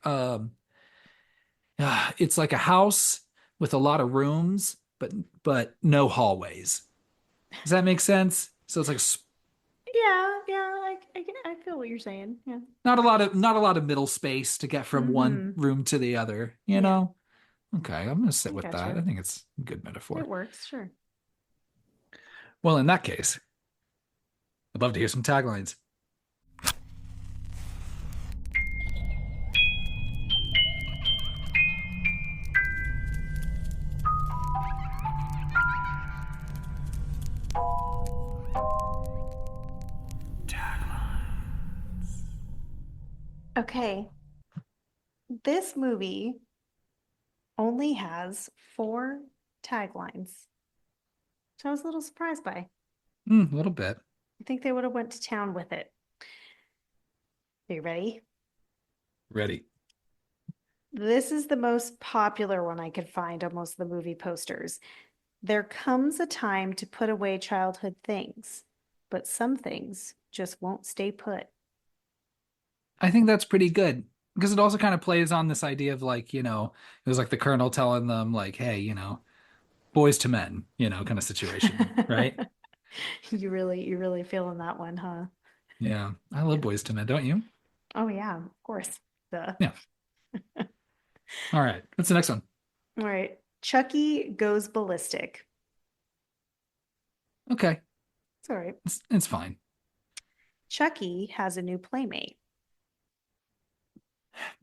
it's like a house with a lot of rooms, but no hallways. Does that make sense? So it's like Yeah, yeah, I feel what you're saying. Yeah. not a lot of middle space to get from one Hmm. room to the other, you Yeah, know? Okay, I'm gonna sit I with that. gotcha. I think it's a good It metaphor. works, sure. Well, in that case, I'd love to hear some taglines. Okay, this movie only has four taglines, which I was a little surprised by. A little bit. I think they would have went to town with it. Are you ready? Ready. This is the most popular one I could find on most of the movie posters. There comes a time to put away childhood things, but some things just won't stay put. I think that's pretty good because it also kind of plays on this idea of like, it was like the colonel telling them like, hey, boys to men, kind of situation, right? You really feeling that one, huh? Yeah. I love Yeah. boys to men, don't you? Oh yeah, of course. Duh. Yeah. All right. What's the next one? All right. Chucky goes ballistic. Okay. It's all right. It's fine. Chucky has a new playmate.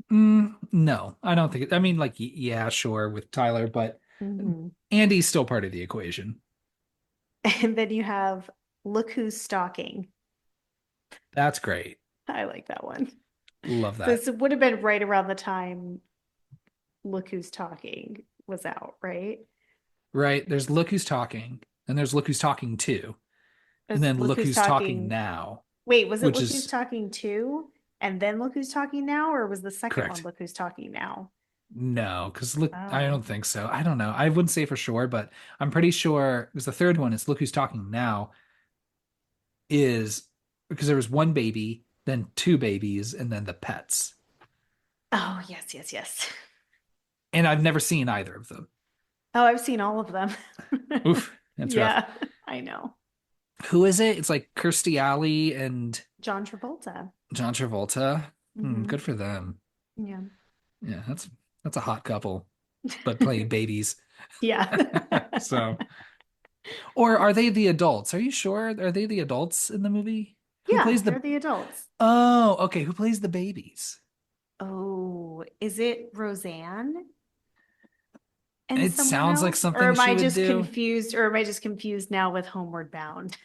No, I don't think I mean, like, yeah, sure, with Tyler, but Hmm. Andy's still part of the equation. And then you have Look Who's Stalking. That's great. I like that one. Love that. This would have been right around the time Look Who's Talking was out, right? Right? There's Look Who's Talking, and there's Look Who's Talking Too, and It's then Look Look Who's Who's Talking Talking. Now, Wait, was it which Look Who's is Talking 2 and then Look Who's Talking Now, or was the second one correct. Look Who's Talking Now? No, because look, I Oh. don't think so. I don't know. I wouldn't say for sure, but I'm pretty sure because the third one is Look Who's Talking Now is because there was one baby, then two babies, and then the pets. Oh, yes, yes, yes. And I've never seen either of them. Oh, I've seen all of them. Oof, that's rough. Yeah, I know. Who is it? It's like Kirstie Alley and John Travolta. John Travolta. Hmm. Good for them. Yeah. Yeah, that's a hot couple, but playing babies. Yeah. So, or are they the adults? Are you sure? Are they the adults in the movie? Who Yeah, plays they're the the adults. Oh, okay. Who plays the babies? Oh, is it Roseanne and It someone sounds like else? Or something am she I would just do. confused? Or am I just confused now with Homeward Bound?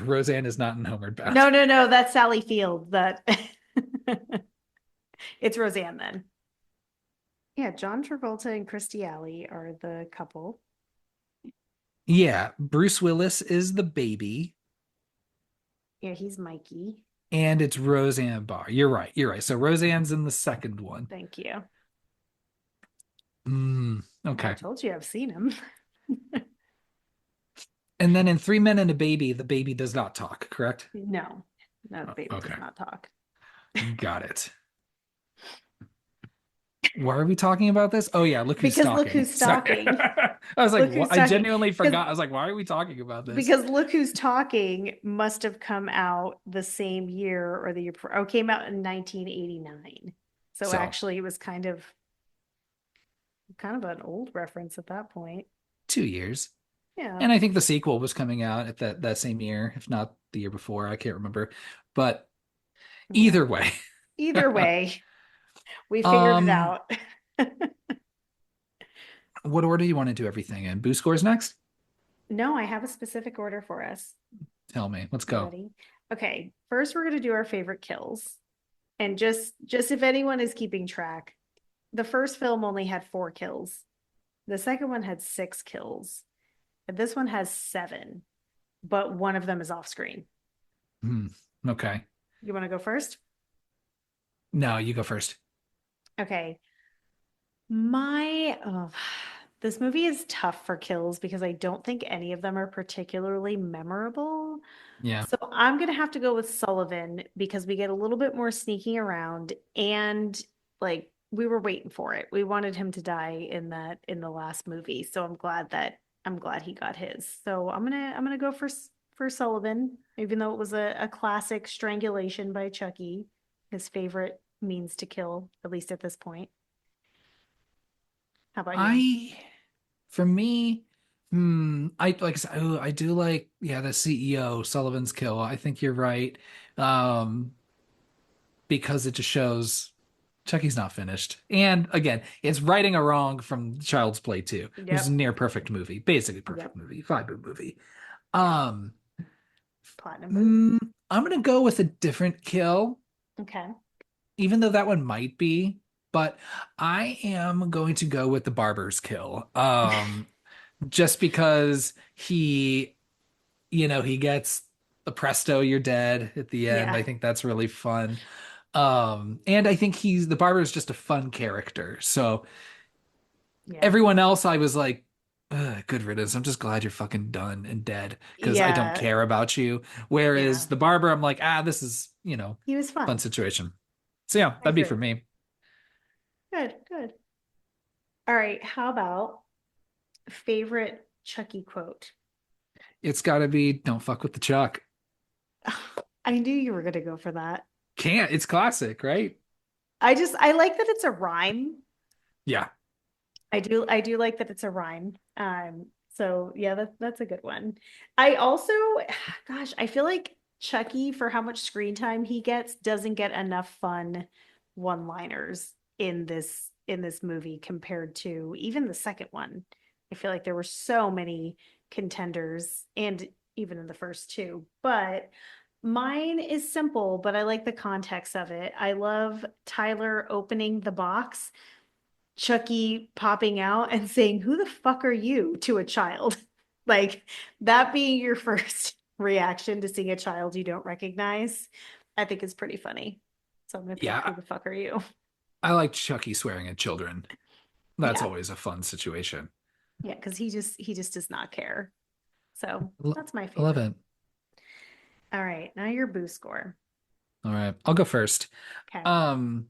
Roseanne is not in Homeward Bound. No, no, no, that's Sally Field. That it's Roseanne then. Yeah, John Travolta and Kirstie Alley are the couple. Yeah, Bruce Willis is the baby, Yeah, he's Mikey. and it's Roseanne Barr. You're right. You're right. So Roseanne's in the second one. Thank you. I Okay. told you I've seen him. And then in Three Men and a Baby, the baby does not talk, correct? No, no, the Oh, baby does okay. not talk. Got it. Why are we talking about this? Oh yeah, look who's Because look talking. who's Sorry. stalking. I was like, Look what? who's I talking. genuinely Because forgot. I was like, why are we talking about this? Look Who's Talking must have come out the same year or the year before. Oh, came out in 1989. So So, actually it was kind of an old reference at that point. 2 years. Yeah. And I think the sequel was coming out at that same year, if not the year before. I can't remember. But Yeah. either way. Either way, we figured it um, out. what order do you want to do everything in? Boo scores next? No, I have a specific order for us. Tell me. Let's You go. ready? Okay, first we're going to do our favorite kills. And just if anyone is keeping track, the first film only had 4 kills. The second one had 6 kills. And this one has 7, but one of them is off screen. Hmm. Okay. You want to go first? No, you go first. Okay. My this movie is tough for kills because I don't think any of them are particularly memorable. Yeah. So I'm gonna have to go with Sullivan because we get a little bit more sneaking around and like we were waiting for it. We wanted him to die in the last movie. So I'm glad he got his. So I'm gonna go for Sullivan, even though it was a classic strangulation by Chucky, his favorite means to kill, at least at this point. How about you? I, for me, I like I said, oh, I do like, yeah, the CEO, Sullivan's Kill. I think you're right. Um, because it just shows Chucky's not finished. And again, it's righting a wrong from Child's Play 2, which is a Yep. near perfect movie, basically perfect Yep. movie, 5 boot movie. Yeah. Um, Platinum boot. mm, I'm gonna go with a different kill, Okay. even though that one might be, but I am going to go with the barber's kill. Just because he gets the presto, you're dead at the end. Yeah. I think that's really fun. And I think the barber is just a fun character. So Yeah. everyone else, I was like, ugh, good riddance. I'm just glad you're fucking done and dead because I don't Yeah. care about you. Yeah. Whereas the barber, I'm like, this is, He was fun fun. situation. So yeah, I that'd be for agree. me. Good, good. All right. How about favorite Chucky quote? It's gotta be don't fuck with the Chuck. I knew you were going to go for that. Can't. It's classic, right? I like that it's a rhyme. Yeah. I do like that it's a rhyme. So yeah, that's a good one. I also, gosh, I feel like Chucky, for how much screen time he gets, doesn't get enough fun one-liners in this movie compared to even the second one. I feel like there were so many contenders, and even in the first two. But mine is simple, but I like the context of it. I love Tyler opening the box, Chucky popping out and saying, "Who the fuck are you?" to a child. Like that being your first reaction to seeing a child you don't recognize, I think is pretty funny. So I'm gonna pick Yeah, "Who the fuck are you?" I like Chucky swearing at children. That's Yeah. always a fun situation. Yeah, because he just does not care. So that's my I love favorite. it. All right, now your boo score. All right, I'll go first. Okay. Um,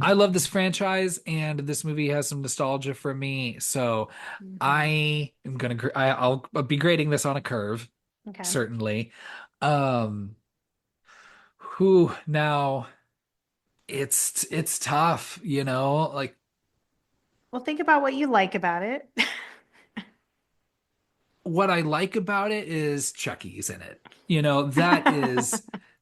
I love this franchise, and this movie has some nostalgia for me. So Hmm. I am gonna, I'll be grading this on a curve, Okay. certainly. Um, who now? It's tough, like Well, think about what you like about it. what I like about it is Chucky's in it.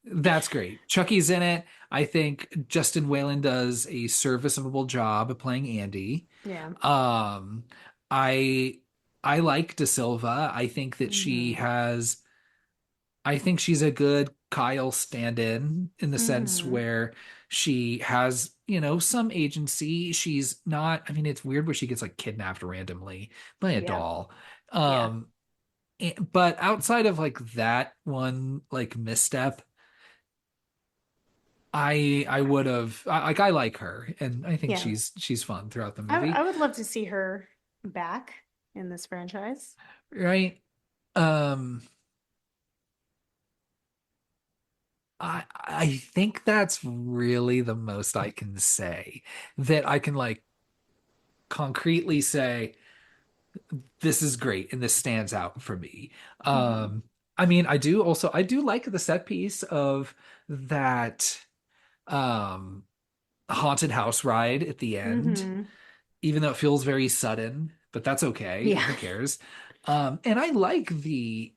That's great. Chucky's in it. I think Justin Whalen does a serviceable job of playing Andy. Yeah. Um, I I like Da Silva. Hmm. I think she's a good Kyle stand-in in the sense Hmm. where she has, some agency. She's not, I mean, it's weird where she gets like kidnapped randomly by a Yeah. doll. Yeah. Um, but outside of like that one like misstep, I would have like I like her and I think Yeah. she's fun throughout the I movie, would love to see her back in this franchise. right? Um, I think that's really the most I can say that I can like concretely say this is great and this stands out for me. Hmm. I mean, I do like the set piece of that um haunted house ride at the end, Hmm. even though it feels very sudden, but that's okay. Yeah. Who cares? And I like the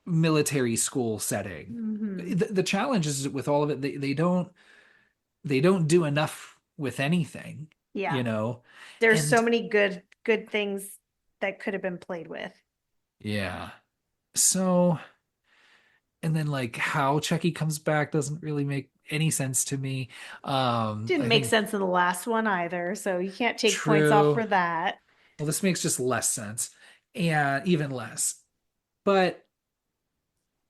military school setting. Hmm. The challenge is with all of it, they don't do enough with anything, Yeah. you know? There's so And many good things that could have been played with. yeah. So, and then like how Chucky comes back doesn't really make any sense to me. Didn't I make think sense in the last one either, so you can't take points off true. for that. Well, this makes just less sense and even less. But,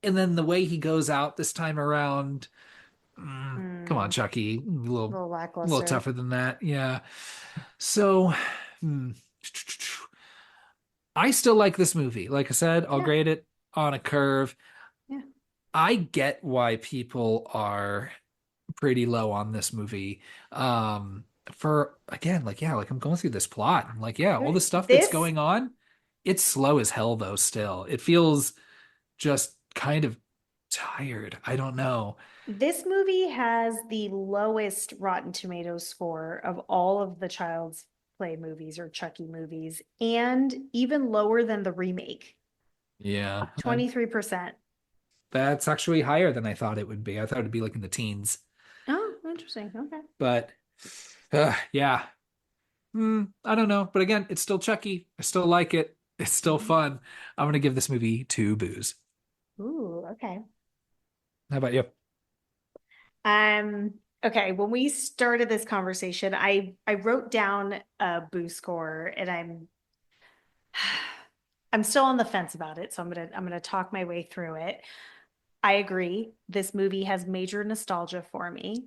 and then the way he goes out this time around, come on, Hmm. Chucky, A little a little lackluster. tougher than that. Yeah. So, hmm, I still like this movie. Like I said, I'll Yeah. grade it on a curve. Yeah. I get why people are pretty low on this movie. For again, like yeah, like I'm going through this plot. I'm like, yeah, all the stuff that's This going on, it's slow as hell though still. It feels just kind of tired. I don't know. this movie has the lowest Rotten Tomatoes score of all of the Child's Play movies or Chucky movies, and even lower than the remake, Yeah, 23%. that's actually higher than I thought it would be. I thought it'd be like in the teens. Oh, interesting. Okay. But yeah. I don't know. But again, it's still Chucky. I still like it. It's still Mhm. fun. I'm gonna give this movie two boos. Ooh, okay. How about you? Um, okay, when we started this conversation, I wrote down a boo score and I'm still on the fence about it, so I'm gonna talk my way through it. I agree. This movie has major nostalgia for me.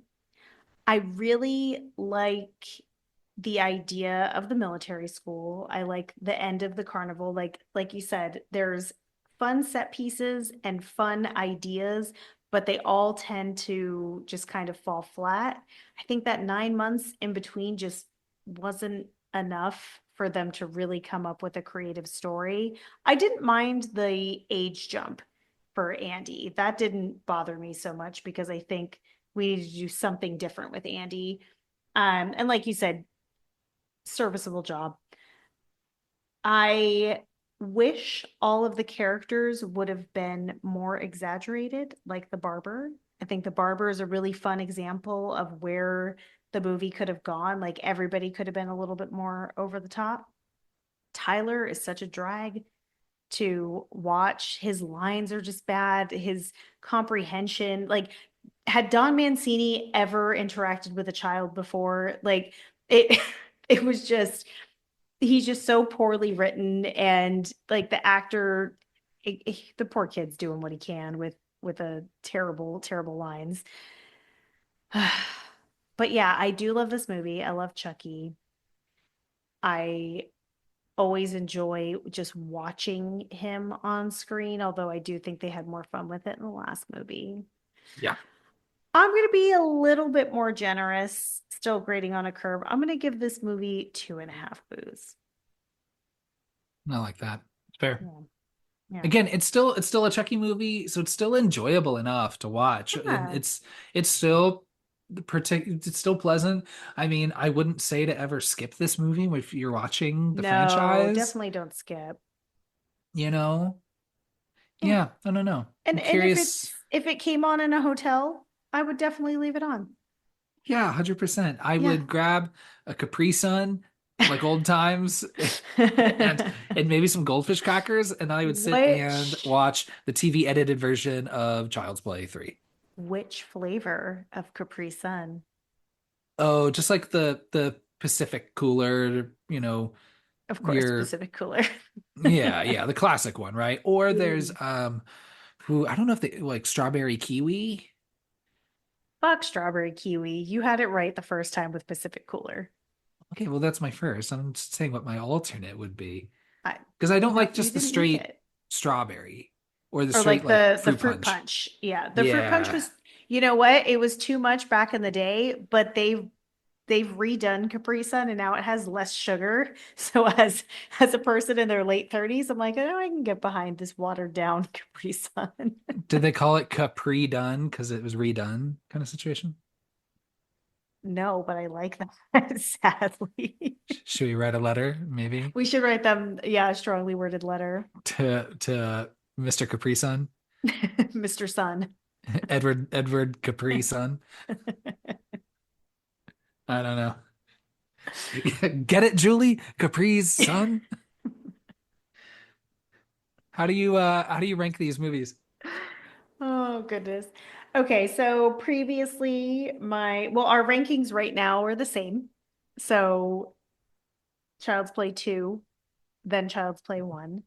I really like the idea of the military school. I like the end of the carnival. Like you said, there's fun set pieces and fun ideas, but they all tend to just kind of fall flat. I think that 9 months in between just wasn't enough for them to really come up with a creative story. I didn't mind the age jump for Andy. That didn't bother me so much because I think we need to do something different with Andy. And like you said, serviceable job. I wish all of the characters would have been more exaggerated, like the barber. I think the barber is a really fun example of where the movie could have gone. Like everybody could have been a little bit more over the top. Tyler is such a drag. to watch. His lines are just bad. His comprehension, like, had Don Mancini ever interacted with a child before? Like, it, it was just, he's just so poorly written, and like the actor, the poor kid's doing what he can with a terrible, terrible lines. But yeah, I do love this movie. I love Chucky. I always enjoy just watching him on screen, although I do think they had more fun with it in the last movie. Yeah, I'm going to be a little bit more generous, still grading on a curve. I'm going to give this movie 2.5 boos. I like that. It's fair. Yeah. Yeah. Again, it's still a Chucky movie, so it's still enjoyable enough to watch. And Yeah. it's still it's still pleasant. I mean, I wouldn't say to ever skip this movie if you're watching the No, franchise, definitely don't skip. you know? Yeah. Yeah, I don't know. I'm And curious. if it came on in a hotel, I would definitely leave it on. Yeah, 100%. I Yeah. would grab a Capri Sun like old times and maybe some goldfish crackers, and I would sit and Which watch the TV edited version of Child's Play 3. which flavor of Capri Sun? Oh, just like the Pacific cooler, you know, Of course, your Pacific Cooler. yeah, the classic one, right? Or there's Ooh. who I don't know if they like strawberry kiwi. Fuck strawberry kiwi. You had it right the first time with Pacific Cooler. Okay, well that's my first. I'm just saying what my alternate would be. I Because I don't no, like you just the didn't make straight it. strawberry or the Or straight like like the fruit fruit punch. punch. Yeah, the fruit punch Yeah. was, you know what? It was too much back in the day, but they've redone Capri Sun and now it has less sugar. So as a person in their late 30s, I'm like, oh, I can get behind this watered down Capri Sun. Did they call it Capri Done because it was redone kind of situation? No, but I like that, sadly. Should we write a letter maybe We should write them, yeah, a strongly worded letter. to Mr. Capri Sun? Mr. Sun. Edward Capri Sun? I don't know. Get it, Julie? Capri's son? How do you rank these movies? Oh, goodness. Okay, so previously well, our rankings right now are the same. So Child's Play 2, then Child's Play 1.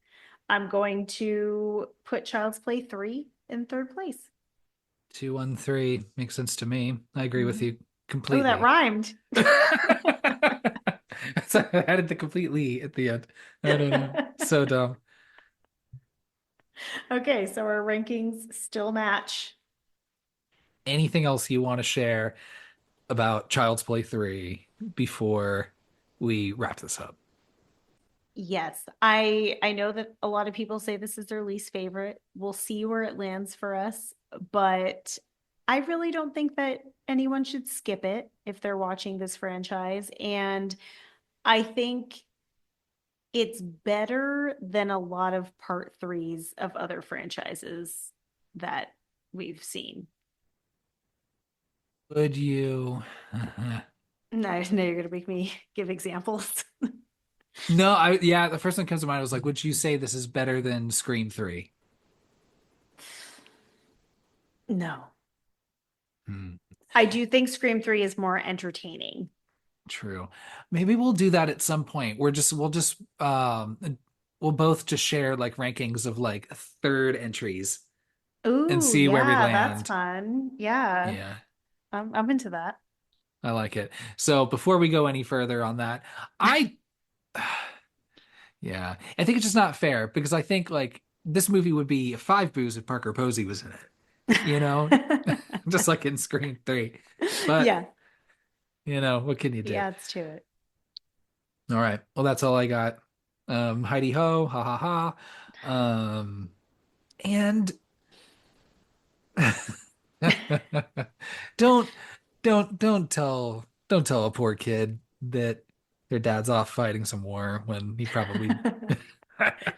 I'm going to put Child's Play 3 in third place. 213 makes sense to me. I agree with Mhm. you Oh, that completely. rhymed. So I added the completely at the end. I don't know. So dumb. Okay, so our rankings still match. Anything else you want to share about Child's Play 3 before we wrap this up? Yes, I know that a lot of people say this is their least favorite. We'll see where it lands for us, but I really don't think that anyone should skip it if they're watching this franchise. And I think it's better than a lot of part threes of other franchises that we've seen. Would you? No, no, you're gonna make me give examples. No, yeah, the first thing that comes to mind was like, would you say this is better than Scream 3? No. Hmm, I do think Scream 3 is more entertaining. true. Maybe we'll do that at some point. We'll both just share like rankings of like third entries and Ooh, see where we yeah, that's land. fun. Yeah, Yeah, I'm into that. I like it. So before we go any further on that, I yeah, I think it's just not fair because I think like this movie would be five boos if Parker Posey was in it, you know, just like in Scream 3. But, Yeah, what can you he do? adds to it. All right. Well, that's all I got. Heidi ho, ha ha ha. And don't don't tell a poor kid that their dad's off fighting some war when he probably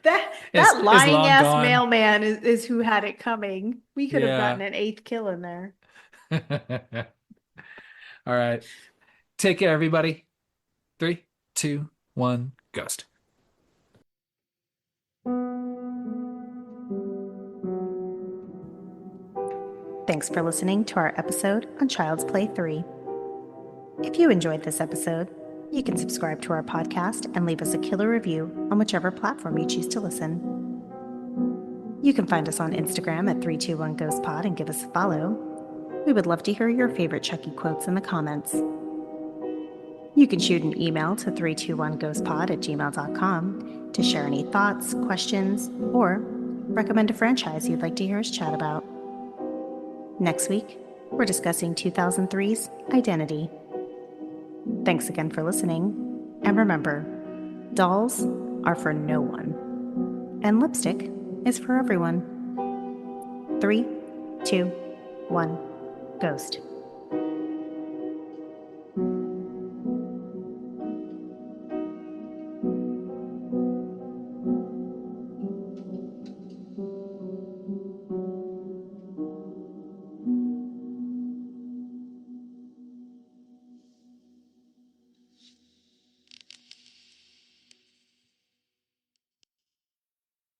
That is lying long ass gone. mailman is who had it coming. We could have gotten Yeah. an eighth kill in there. All right. Take care, everybody. Three, two, one, ghost. Thanks for listening to our episode on Child's Play 3. If you enjoyed this episode, you can subscribe to our podcast and leave us a killer review on whichever platform you choose to listen. You can find us on Instagram at 321ghostpod and give us a follow. We would love to hear your favorite Chucky quotes in the comments. You can shoot an email to 321ghostpod@gmail.com to share any thoughts, questions, or recommend a franchise you'd like to hear us chat about. Next week, we're discussing 2003's Identity. Thanks again for listening, and remember, dolls are for no one, and lipstick is for everyone. 3, 2, 1, ghost.